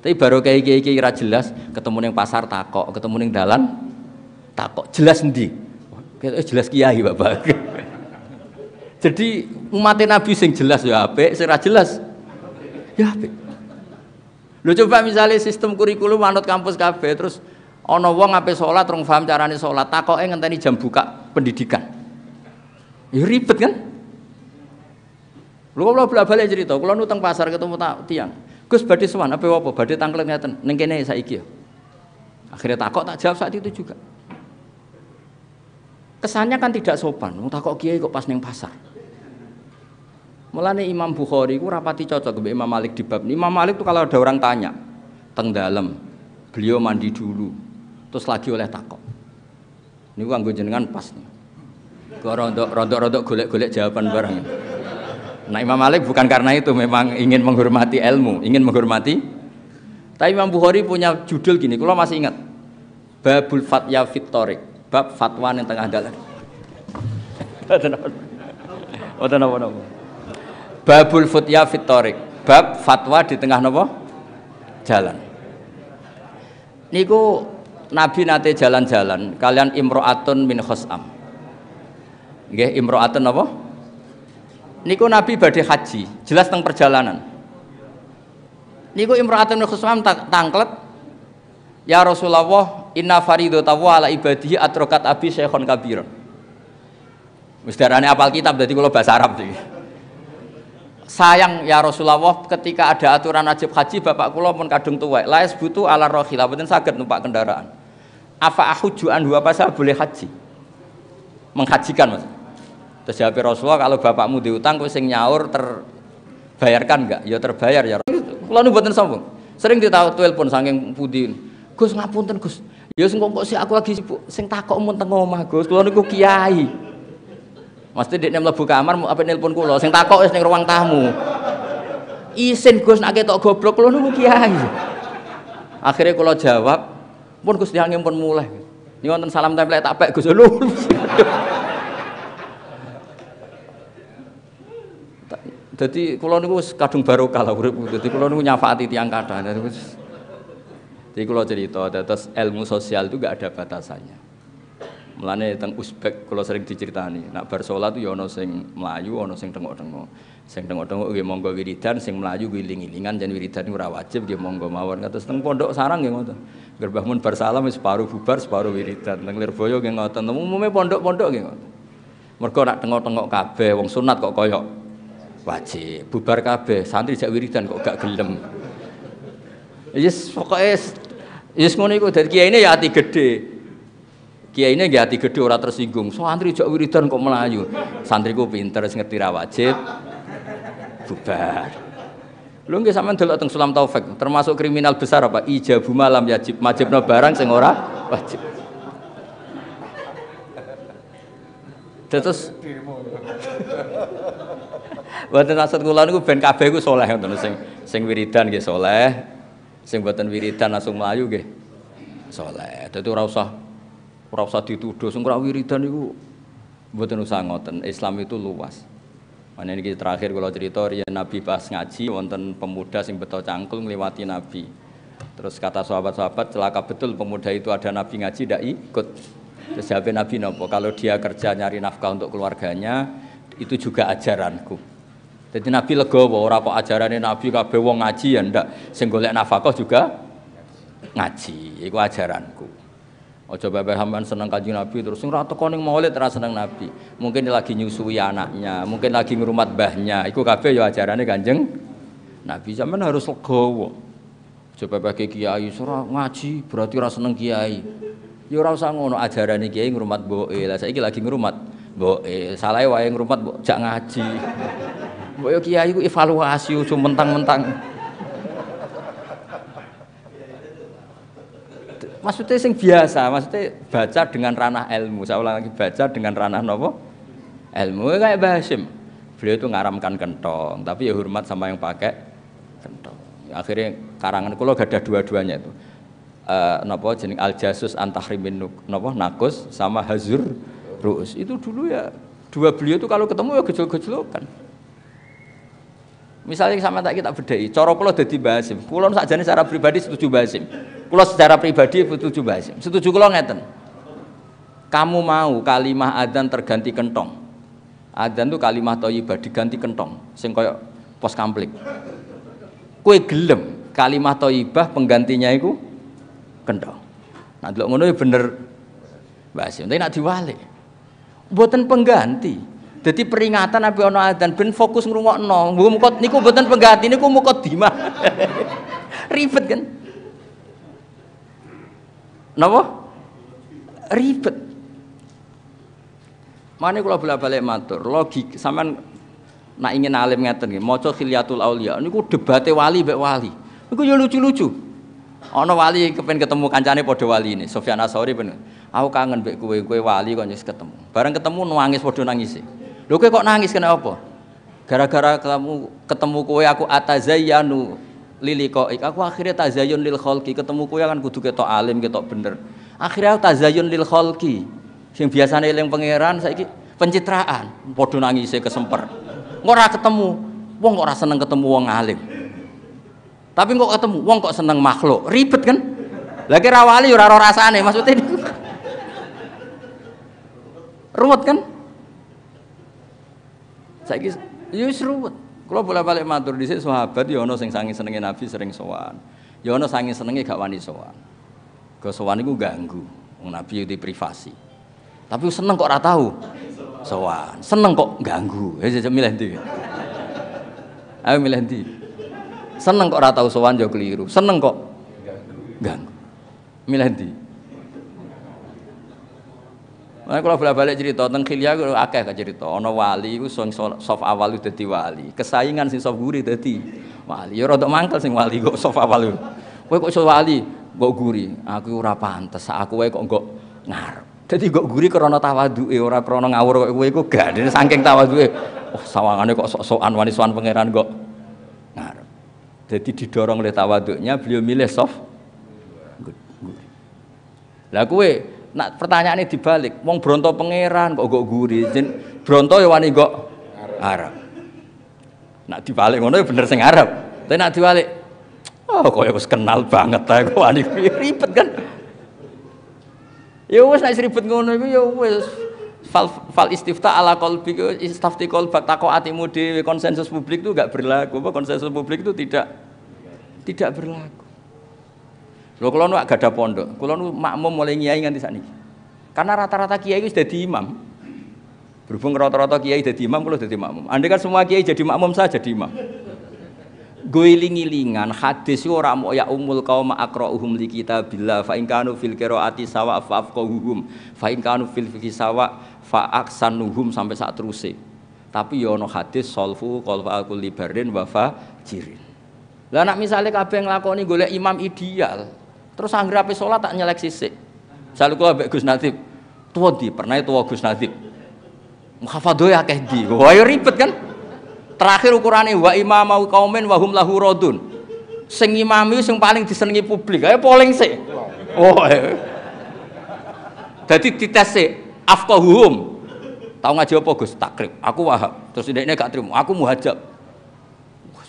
[SPEAKER 1] Tapi baru kiai-kiai ra jelas, ketemu ning pasar takok, ketemu ning dalan takok. Jelas endi? Jelas kiai, Bapak. Jadi umat Nabi sing jelas ya apik, sing ra jelas ya apik. Lho coba misalnya sistem kurikulum manut kampus kabeh terus ana wong ape salat rong paham carane salat, takoke ngenteni jam buka pendidikan. Ya ribet kan? Lho kula bolak-balik cerita, kula nu teng pasar ketemu tiang. Gus badhe sowan apa apa? Badhe tanglet ngeten. Ning kene saiki ya. Akhirnya takok tak jawab saat itu juga. Kesannya kan tidak sopan. Wong takok kiai kok pas ning pasar. Mulane Imam Bukhari ku rapati cocok mbek Imam Malik di bab. Imam Malik tuh kalau ada orang tanya teng dalem, beliau mandi dulu. Terus lagi oleh takok. Niku anggo jenengan pas nih. Kok rodok-rodok golek-golek jawaban bareng. Nah Imam Malik bukan karena itu, memang ingin menghormati ilmu, ingin menghormati. Tapi Imam Bukhari punya judul gini, kalau masih ingat, Babul Fatya Fit Thoriq, bab fatwa yang tengah dalan. Babul Fatya Fit Thoriq, bab fatwa di tengah napa? Jalan. Niku Nabi nate jalan-jalan, kalian Imro'atun min Khos'am. Nggih, Imro'atun apa? Niku Nabi badhe haji, jelas teng perjalanan. Niku Imro'atun min Khos'am tangklet Ya Rasulullah, inna faridatahu ala ibadihi atrokat abi syekhon kabiron. Wis darane apal kitab dadi kula bahasa Arab iki. Sayang ya Rasulullah, ketika ada aturan wajib haji bapak kula pun kadung tuwek. La yasbutu ala rahilah, mboten saged numpak kendaraan. Afa ahuju anhu, apa saya boleh haji? Menghajikan Mas. Terus jawab Rasulullah, kalau bapakmu diutang kowe sing nyaur terbayarkan enggak? Ya terbayar ya. Kula nu mboten sombong. Sering telepon saking pundi. Gus ngapunten Gus. Ya sing kok sih aku lagi sibuk. Sing takok mun teng omah Gus. Kula niku kiai. Mesti dekne mlebu kamar apa nelpon kula. Sing takok wis ning ruang tamu. Isin Gus nek ketok goblok kula niku kiai. Akhirnya kula jawab, "Pun Gus tiyang pun mulai." Ini wonten salam tempel tak pek Gus lho. Dadi kula niku kadung barokah lah urip. Dadi kula niku nyafaati tiyang kathah. Jadi kalau cerita, terus ilmu sosial itu gak ada batasannya. Mulane teng Uzbek kalau sering diceritani, nak bar salat itu ya ono sing melayu, ono sing tengok-tengok. Sing tengok-tengok nggih monggo wiridan, sing melayu giling-gilingan jan wiridan ora wajib nggih monggo mawon. Kados teng pondok sarang nggih ngoten. Gerbah mun bar salam wis separuh bubar, separuh wiridan. Teng Lirboyo nggih ngoten. Umume pondok-pondok nggih ngoten. Mergo nak tengok-tengok kabeh wong sunat kok koyok wajib. Bubar kabeh, santri jak wiridan kok gak gelem. Yes, pokoknya yes ngono iku dadi kiyaine ya ati gedhe. Kiyaine nggih ati gedhe ora tersinggung. Santri jak wiridan kok melayu. Santriku pinter wis ngerti ra wajib. Bubar. Lho nggih sampean delok teng Sulam Taufik, termasuk kriminal besar apa? Ijabu malam yajib, majibna barang sing ora wajib. Terus Mboten maksud kula niku ben kabeh iku saleh ngoten sing wiridan nggih saleh. Sing mboten wiridan langsung mlayu nggih saleh. Dadi ora usah dituduh sing ora wiridan niku mboten usah ngoten. Islam itu luas. Mane niki terakhir kula cerita riyen Nabi pas ngaji wonten pemuda sing beto cangkul ngliwati Nabi. Terus kata sahabat-sahabat celaka betul pemuda itu ada Nabi ngaji ndak ikut. Terus jawab Nabi napa? Kalau dia kerja nyari nafkah untuk keluarganya itu juga ajaranku. Jadi Nabi legowo, ora kok ajarane Nabi kabeh wong ngaji ya ndak, sing golek nafkah juga ngaji, iku ajaranku. Aja bae sampean seneng Kanjeng Nabi terus sing ora teko ning maulid ora seneng Nabi. Mungkin lagi nyusui anaknya, mungkin lagi ngrumat mbahnya, iku kabeh ya ajarane Kanjeng Nabi. Sampean harus legowo. Aja bae kiai ora ngaji berarti ora seneng kiai. Ya ora usah ngono, ajarane kiai ngrumat mboke. Lah saiki lagi ngrumat mboke, salahe wae ngrumat mbok jak ngaji. Mbok yo kiai ku evaluasi cuma mentang-mentang. Maksudnya sing biasa, maksudnya baca dengan ranah ilmu. Saya ulang lagi, baca dengan ranah napa? Ilmu kayak Mbah Hasyim. Beliau itu ngaramkan kentong, tapi ya hormat sama yang pakai kentong. Akhirnya karangan kula gadah dua-duanya itu. Napa jeneng Al-Jasus Antahrimin napa Nakus sama Hazur Ru'us. Itu dulu ya dua beliau itu kalau ketemu ya gejol-gejolokan. Misalnya sama tak kita bedai, cara kula dadi Mbah Hasyim. Kula sakjane secara pribadi setuju Mbah Hasyim. Kula secara pribadi setuju Mbah Hasyim. Setuju kula ngeten. Kamu mau kalimah adzan terganti kentong. Adzan itu kalimah thayyibah diganti kentong sing kaya pos kamplik. Kowe gelem kalimah thayyibah penggantinya iku kentong. Nah delok ngono ya bener Mbah Hasyim. Tapi nek diwalik mboten pengganti. Jadi peringatan api ono adzan ben fokus ngrungokno. Muga niku mboten pengganti niku mukadimah. Ribet kan? Napa? Ribet. Mane kula bolak-balik matur, logik sampean nak ingin alim ngeten nggih, maca Khilyatul Auliya niku debate wali mbek wali. Niku yo lucu-lucu. Ana wali kepen ketemu kancane padha waline, Sufyan Atshauri ben. Aku kangen mbek kowe wali kok wis ketemu. Bareng ketemu nangis padha nangise. Lho kowe kok nangis kenapa? Gara-gara kamu ketemu kowe aku atazayyanu liliqaik. Aku akhirnya tazayyun lil khalqi, ketemu kowe kan kudu ketok alim, ketok bener. Akhirnya aku tazayyun lil khalqi. Sing biasane eling pangeran saiki pencitraan, padha nangise kesemper. Engko ora ketemu, wong kok ora seneng ketemu wong alim. Tapi kok ketemu wong kok seneng makhluk. Ribet kan? Lah kira wali ora ora rasane, maksudnya ruwet kan? Saiki yo wis ruwet. Kula bolak-balik matur dhisik sahabat ya ana sing saking senenge Nabi sering sowan. Ya ana saking senenge gak wani sowan. Ke sowan iku ganggu. Wong Nabi itu privasi. Tapi seneng kok ora tahu. Sowan, seneng kok ganggu. Ya milih ndi. Ayo milih ndi. Seneng kok ora tahu sowan yo keliru. Seneng kok ganggu. Milih ndi. Nah, kalau bolak-balik cerita tentang Khilya aku akeh cerita. Ono wali iku sing sof awal dadi wali. Kesaingan sing sof guri dadi wali. Ya rada mangkel sing wali kok sof awal. Kowe kok iso wali, mbok guri. Aku ora pantes, aku wae kok nggo ngarep. Dadi nggo guri krana tawaduke ora krana ngawur kok kowe iku gak dene saking tawaduke. Oh, sawangane kok sok-sokan wani sowan pangeran kok ngarep. Jadi didorong oleh tawaduknya beliau milih sof guri. Lah kowe nak pertanyaannya dibalik, wong bronto pangeran kok guri, bronto ya wani kok Arab. Nak dibalik ngono ya bener sing Arab. Tapi nak dibalik, oh kok ya wis kenal banget ta kok wani ribet kan. Ya wis nek ribet ngono iku ya wis fal istifta ala qalbi istafti qalbak taqo atimu dhewe konsensus publik itu enggak berlaku. Apa konsensus publik itu tidak berlaku. Lho kula nu gak ada pondok, kula nu makmum mulai nyai nganti sakniki. Karena rata-rata kiai wis dadi imam. Berhubung rata-rata kiai dadi imam, kula dadi makmum. Andai kan semua kiai jadi makmum saya jadi imam. Goeling-ilingan hadis ora mok ya umul qaum aqra'uhum li kitabillah fa in kanu fil qiraati sawa fa'afqahuhum fa in kanu fil fiqhi sawa fa aksanuhum sampai sak teruse. Tapi ya ana hadis solfu qalfa kulli barin wa fajirin. Lah nek misale kabeh nglakoni golek imam ideal, terus anggere ape salat tak nyelek sisik. Misale kula mbek Gus Natib, tuwa ndi? Pernah tuwa Gus Natib. Muhafadhoe akeh ndi? Wah ya ribet kan? Terakhir ukurane wa imamau qaumin wa hum lahu radun. Sing imami sing paling disenengi publik, ayo polling sik. Oh. Dadi dites sik, afqahuhum. Tahu ngaji apa Gus? Takrib. Aku Wahab. Terus ndekne gak trimo, aku muhajab.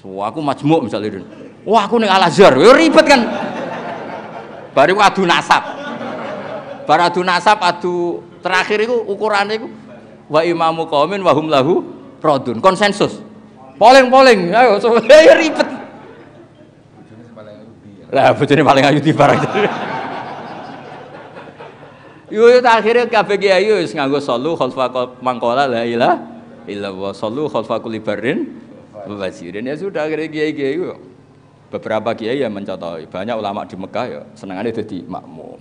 [SPEAKER 1] Wah, aku majmuk misalnya. Wah, aku ning Al Azhar. Ya ribet kan. Baru adu nasab. Bar adu nasab adu terakhir iku ukurane iku wa imamu qaumin wa hum lahu radun. Konsensus. Polling. Ayo ya ribet. Bojone sing paling ayu di. Lah bojone paling ayu di barang. Yo akhire kabeh kiai wis nganggo sallu khalfa mangqala la ilaha illallah sallu khalfa kulli barrin wajirin. Ya sudah akhirnya kiai-kiai beberapa kiai yang mencontohi. Banyak ulama di Mekah ya senengannya jadi makmum.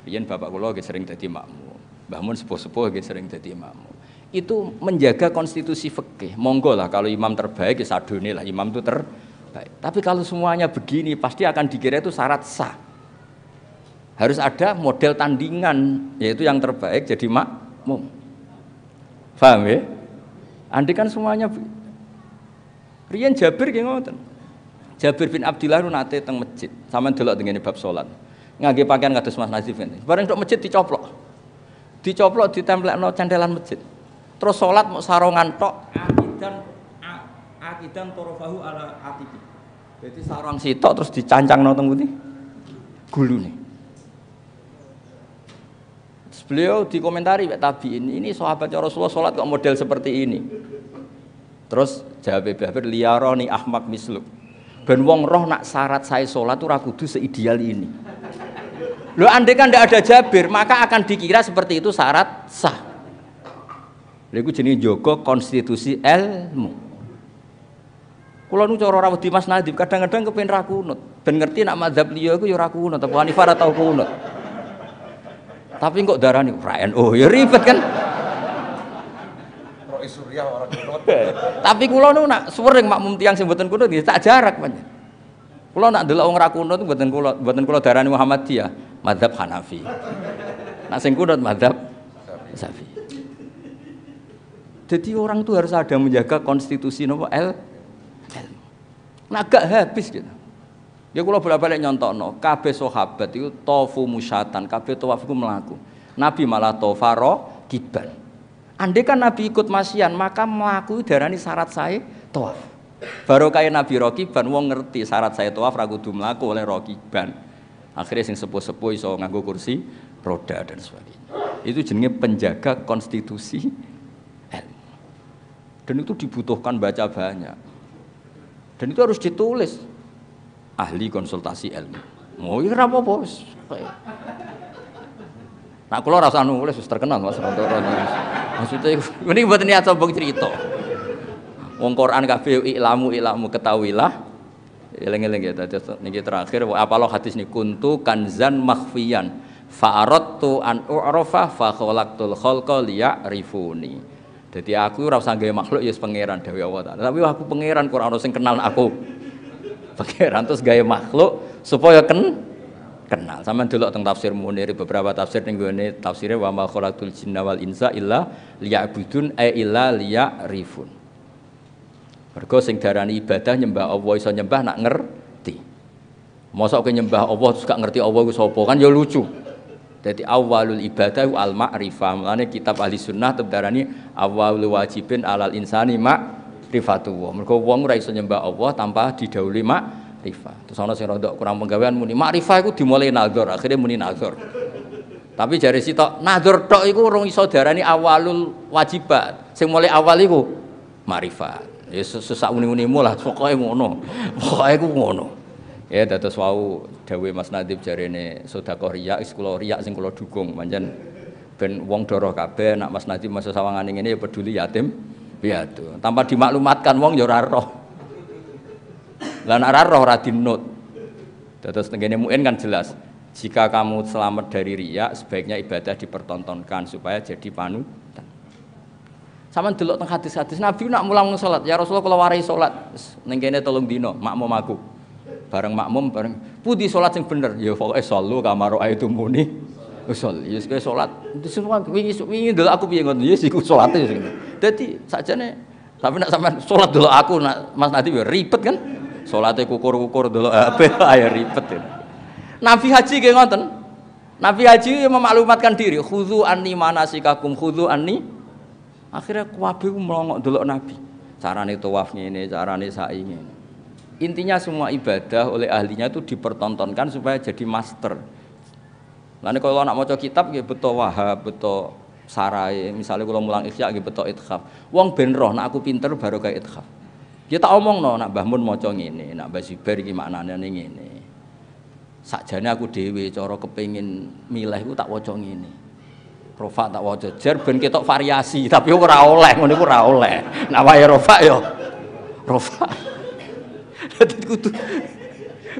[SPEAKER 1] Riyen bapak kula nggih sering jadi makmum. Mbah Mun sepuh-sepuh nggih sering jadi makmum. Itu menjaga konstitusi fikih. Monggo lah kalau imam terbaik ya sadone lah imam itu terbaik. Tapi kalau semuanya begini pasti akan dikira itu syarat sah. Harus ada model tandingan yaitu yang terbaik jadi makmum. Paham ya? Andai kan semuanya riyen Jabir nggih ngoten. Jabir bin Abdillah nate teng masjid, sampean delok tengene bab salat. Ngangge pakaian kados Mas Nazif ngene. Bareng tok masjid dicoplok. Dicoplok ditemplekno candelan masjid. Terus salat mok sarongan tok akidan torofahu ala atiki. Jadi sarong sitok terus dicancangno teng pundi? Gulune. Beliau dikomentari Pak Tabiin, ini sahabatnya Rasulullah salat kok model seperti ini. Terus jawab Jabir liyaroni ahmak misluk. Ben wong roh nak syarat saya salat ora kudu seideal ini. Lho andai kan ndak ada Jabir, maka akan dikira seperti itu syarat sah. Lha iku jenenge njaga konstitusi ilmu. Kula nu cara rawuh di Mas Nadib kadang-kadang kepen ra kunut. Ben ngerti nak mazhab liya iku ya ora kunut, Abu Hanifah ora tau kunut. Tapi kok darani ra NU ya ribet kan. Suriah orang kunut. Tapi kula nu nak sering makmum tiyang sing mboten kunut nggih tak jarak panjen. Kula nak ndelok wong ra kunut mboten kula darani Muhammadiyah, mazhab Hanafi. Nak sing kunut mazhab Syafi'i. Jadi orang itu harus ada menjaga konstitusi nopo ilmu. Nah gak habis gitu. Ya kula bolak-balik nyontokno, kabeh sahabat itu tofu musyatan, kabeh tawaf iku mlaku. Nabi malah tofaro kiban. Andai kan Nabi ikut masyian, maka mlaku darani syarat saya tawaf. Baru kaya Nabi rokiban, wong ngerti syarat saya tawaf ra kudu mlaku oleh rokiban. Akhirnya sing sepuh-sepuh iso nganggo kursi roda dan sebagainya. Itu jenenge penjaga konstitusi ilmu. Dan itu dibutuhkan baca banyak. Dan itu harus ditulis. Ahli konsultasi ilmu. Oh, iki ora apa-apa. Nah, kula ora usah nulis wis terkenal Mas Rantoro. Maksudnya ini mboten niat sombong cerita. Wong Quran kabeh ilamu ketahuilah. Eling-eling ya dados niki terakhir apalo hadis ni kuntu kanzan makhfiyan fa aradtu an u'rafa fa khalaqtul khalqa liya'rifuni. Dadi aku ora usah gawe makhluk ya pangeran dawuh Allah Taala. Tapi aku pangeran kok ora ono sing kenal aku. Pangeran terus gawe makhluk supaya kenal. Sampeyan delok teng tafsir Munir beberapa tafsir ning gone tafsire wa ma khalaqtul jinna wal insa illa liya'budun ay illa liya'rifun. Mergo sing darani ibadah nyembah Allah iso nyembah nak ngerti. Mosok ke nyembah Allah terus gak ngerti Allah ku sapa kan ya lucu. Dadi awalul ibadah al ma'rifah. Mulane kitab ahli sunnah darani awalul wajibin alal insani ma'rifatullah. Mergo wong ora iso nyembah Allah tanpa didhawuhi ma'rifah. Terus ana sing rada kurang penggawean muni ma'rifah iku dimulai nazar, akhirnya muni nazar. Tapi jare sitok nazar tok iku urung iso darani awalul wajibat. Sing mulai awal iku ma'rifat. Ya sesak uni-unimu lah, pokoknya ngono. Pokoknya aku ngono. Ya dados wau dawuh Mas Nadib jarene sedekah riya kula riya sing kula dukung pancen ben wong doroh kabeh nek Mas Nadib masa sawangane ngene ya peduli yatim piatu. Tanpa dimaklumatkan wong ya ora roh. Lah nek ora roh ora dinut. Dados tengene muin kan jelas. Jika kamu selamat dari riya, sebaiknya ibadah dipertontonkan supaya jadi panutan. Sampeyan delok teng hadis-hadis Nabi nak mulang salat, ya Rasulullah kula warai salat ning kene 3 dina, makmum aku. Bareng makmum bareng pundi salat sing bener? Ya pokoke sallu kama raaitumuni. Usul, ya kowe salat. Wingi delok aku piye ngono, ya iku salate sing. Dadi sakjane tapi nak sampean salat delok aku nak Mas Nadi ya ribet kan? Salate kukur-kukur delok HP ayo ribet. Nabi haji nggih ngoten. Nabi haji memaklumatkan diri, khudzu anni manasikakum khudzu anni. Akhirnya kabeh melongok delok Nabi. Carane tawaf ngene, carane sa'i ngene. Intinya semua ibadah oleh ahlinya itu dipertontonkan supaya jadi master. Lan kalau nak maca kitab nggih beto Wahab, beto Sarai, misalnya kalau mulang Ihya nggih beto Ithaf. Wong ben roh nak aku pinter baru kayak Ithaf. Ya tak omongno nak Mbah Mun maca ngene, nak Mbah Zubair iki maknane ngene. Sakjane aku dhewe cara kepengin milih iku tak waca ngene. Rofa tak waca jer ben ketok variasi tapi ora oleh ngono iku ora oleh. Nek wae rofa ya rofa. Dadi kudu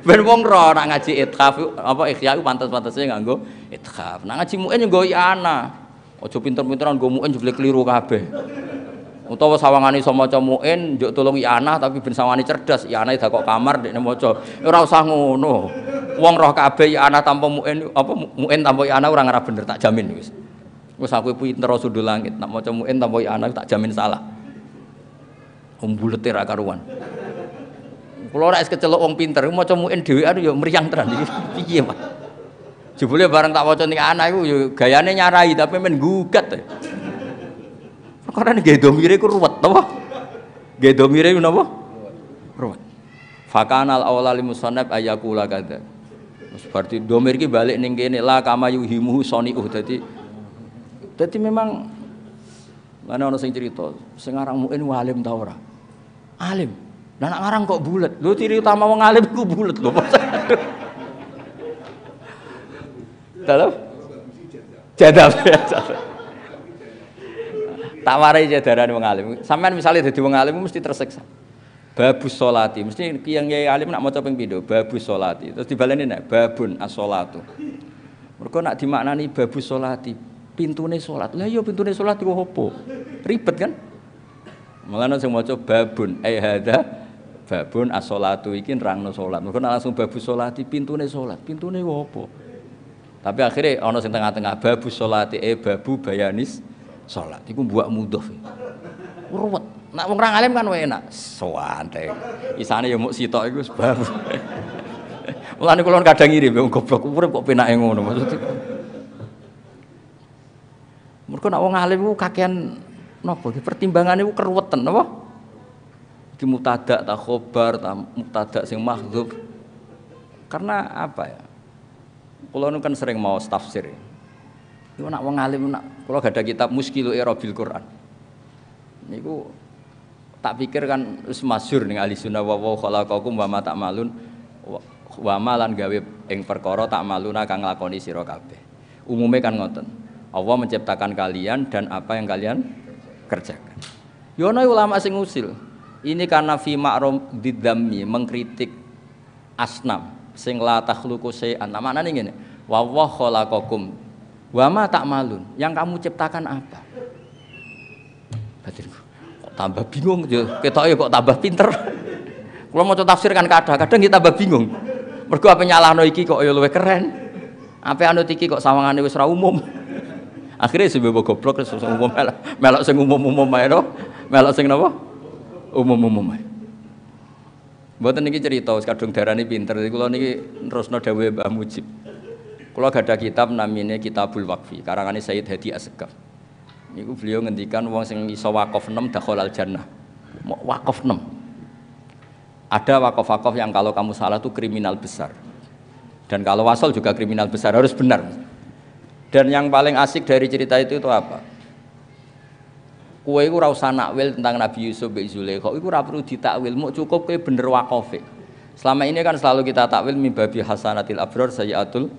[SPEAKER 1] ben wong ro nak ngaji ithaf apa ikhya iku pantes-pantese nganggo ithaf. Nak ngaji muin yo nggo ana. Aja pinter-pinteran nggo muin jebule kliru kabeh. Utawa sawangane iso maca muin njuk tulung ana tapi ben sawangane cerdas ana dak kok kamar dekne maca. Ora usah ngono. Wong roh kabeh ana tanpa muin apa muin tanpa ana ora ngarah bener tak jamin wis. Wes aku pinter sundul langit, nak maca muin tanpa anak tak jamin salah. Bulet ra karuan. Kula ora es kecelok wong pinter, maca muin dhewean ya mriyang tenan iki. Piye, Pak? Jebule bareng tak waca ning anak iku ya gayane nyarai tapi men gugat. Perkara nggih domire ku ruwet apa? Nggih domire napa? Ruwet. Fakanal awla li musannaf ayakula kadza. Wis berarti domir iki balik ning kene la kama yuhimu soniuh dadi memang ana sing cerita sing aran muin alim ta ora? Alim. Lah nek ngarang kok bulet. Lho ciri utama wong alim ku bulet lho. Dalam jadab. Tak warai jadaran wong alim. Sampeyan misale dadi wong alim mesti tersiksa. Babus sholati, mesti yang kiai alim nak maca ping pindho, babus sholati. Terus dibaleni nek babun as-sholatu. Mergo nak dimaknani babus sholati, pintune salat. Lah iya pintune salat iku opo? Ribet kan? Mulane sing maca babun ai hadza babun as-sholatu iki nerangno salat. Mergo nak langsung babus sholati pintune salat. Pintune opo? Tapi akhirnya ana sing tengah-tengah babus sholati babu bayanis salat. Iku mbuak mudhof. Ruwet. Nak wong ra alim kan enak. Soante. Isane ya muk sitok iku wis babu. Mulane kula kadang ngiri wong goblok urip kok penake ngono maksud. Mergo nak wong alim ku kakean napa pertimbangane ku keruweten napa? Iki mubtada ta khobar ta mubtada sing mahdzuf. Karena apa ya? Kula nu kan sering mau tafsir. Iku nak wong alim nak kula gadah kitab Muskilul I'rabil Quran. Niku tak pikir kan wis masyhur ning ahli sunnah wa khalaqakum wa ma ta'malun wa malan gawe ing perkara tak maluna kang nglakoni sira kabeh. Umume kan ngoten. Allah menciptakan kalian dan apa yang kalian kerjakan. Yono ulama sing usil. Ini karena fi ma'rum didzammi mengkritik asnam sing la takhluqu syai'an. Maknane ngene. Wa wa khalaqakum wa ma ta'malun. Yang kamu ciptakan apa? Batinku kok tambah bingung yo. Ketoke kok tambah pinter. Kula maca tafsir kan kadang-kadang kita tambah bingung. Mergo apa nyalahno iki kok ya luwih keren. Apa anut iki kok sawangane wis ora umum. Akhirnya sebab goblok terus umum melok sing umum-umum ae to. Melok sing napa? Umum-umum ae. Mboten niki cerita kadung darani pinter. Kula niki nerusno dawuhe Mbah Mujib. Kula gadah kitab namine Kitabul Waqfi, karangane Sayyid Hadi Assegaf. Niku beliau ngendikan wong sing iso wakaf 6 dakhalal jannah. Wakaf 6. Ada wakaf-wakaf yang kalau kamu salah itu kriminal besar. Dan kalau wasol juga kriminal besar, harus benar. Dan yang paling asik dari cerita itu apa? Kowe iku ora usah nakwil tentang Nabi Yusuf mbek Zulaikha, iku ora perlu ditakwil, muk cukup kowe bener waqafe. Selama ini kan selalu kita takwil mimbabi hasanatil abrar sayyiatul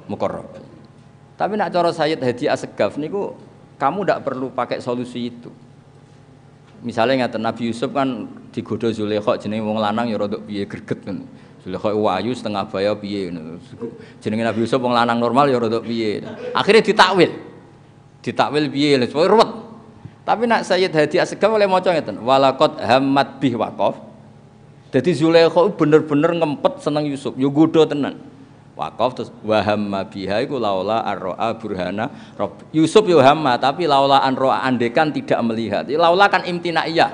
[SPEAKER 1] muqarrab. Tapi nak cara Sayyid Hadi Assegaf niku kamu ndak perlu pakai solusi itu. Misalnya ngaten Nabi Yusuf kan digoda Zulaikha jenenge wong lanang ya rada piye greget kan. Zulaikha wayu setengah baya piye ngono. Jenenge Nabi Yusuf wong lanang normal ya rada piye. Akhirnya ditakwil. Ditakwil piye lho, ruwet. Tapi nak Sayyid Hadi Assegaf oleh maca ngeten, walaqad hammat bih waqaf. Dadi Zulaikha bener-bener ngempet seneng Yusuf, yo godho tenan. Waqaf terus wa hamma biha iku laula arra'a burhana rabb. Yusuf yo hamma tapi laula an ra'a andekan tidak melihat. Laula kan imtinaiyah.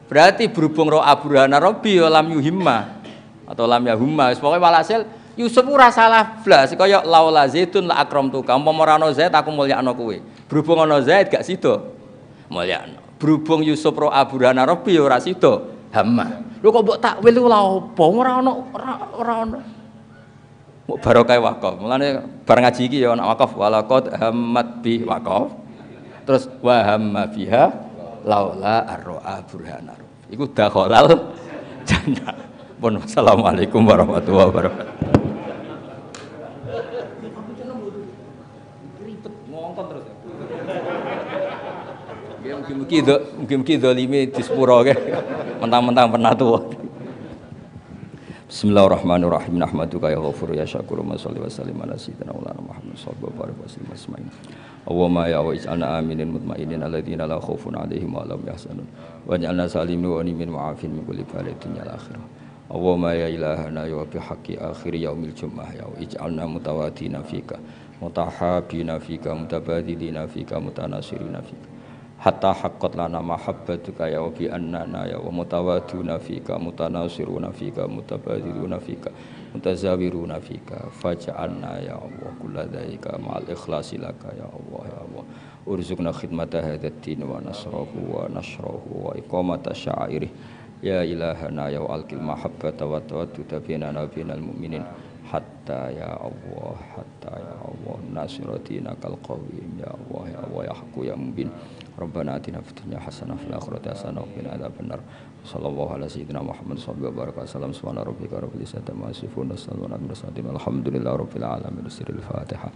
[SPEAKER 1] Berarti berhubung ra'a burhana rabbi yo lam yuhimma atau lam yahumma. Pokoke walhasil Yusuf ora salah blas kaya laula zaitun la akramtuka. Umpama ora ana Zaid aku mulyakno kowe. Berhubung ana Zaid gak sida mulyakno. Berhubung Yusuf ra'a burhana rabbi yo ora sida hamma. Lho kok mbok takwil lho lha opo ora ana. Barokah wakaf. Mulane bareng ngaji iki ya ana wakaf walaqad hammat bi wakaf. Terus wa hamma biha laula arra'a burhana. Iku dakhalal jannah. Assalamualaikum warahmatullahi wabarakatuh. Ribet ngongkon terus. Ya mungkin dolime di sepuro ke. Mentang-mentang pernah tua. Bismillahirrahmanirrahim. Nahmaduka ya ghafur ya syakur wa sholli wa sallim ala sayyidina Muhammad sallallahu alaihi wasallam asma'in. Allahumma ya wa ij'alna aminin mutmainin alladziina la khaufun 'alaihim wa la hum yahzanun. Waj'alna salimin wa nimin mu'afin min kulli bala'in ya akhirah. Allahumma ya ilahana ya bi haqqi akhir yaumil jumu'ah ya ij'alna mutawadina fika mutahabina fika mutabadilina fika mutanasirina fika. Hatta haqqat lana mahabbatuka ya wa bi annana ya wa mutawaduna fika mutanasiruna fika mutabadiluna fika mutazawiruna fika faj'alna ya Allah kulladzaika ma'al ikhlasi laka ya Allah ya Allah urzuqna khidmata hadzal din wa nasrahu wa iqamata sya'irih ya ilahana ya alqil mahabbata wa tawadduda bainana wa bainal mu'minin hatta ya Allah nasiratina kal qawim ya Allah ya haqqu ya mubin. Rabbana atina fid dunya hasanah fil akhirati hasanah wa qina adzabannar. Sallallahu ala sayyidina Muhammad sallallahu alaihi wasallam. Subhana rabbika rabbil izzati amma yasifun wa salamun alal mursalin. Alhamdulillahi rabbil alamin. Sirrul Fatihah.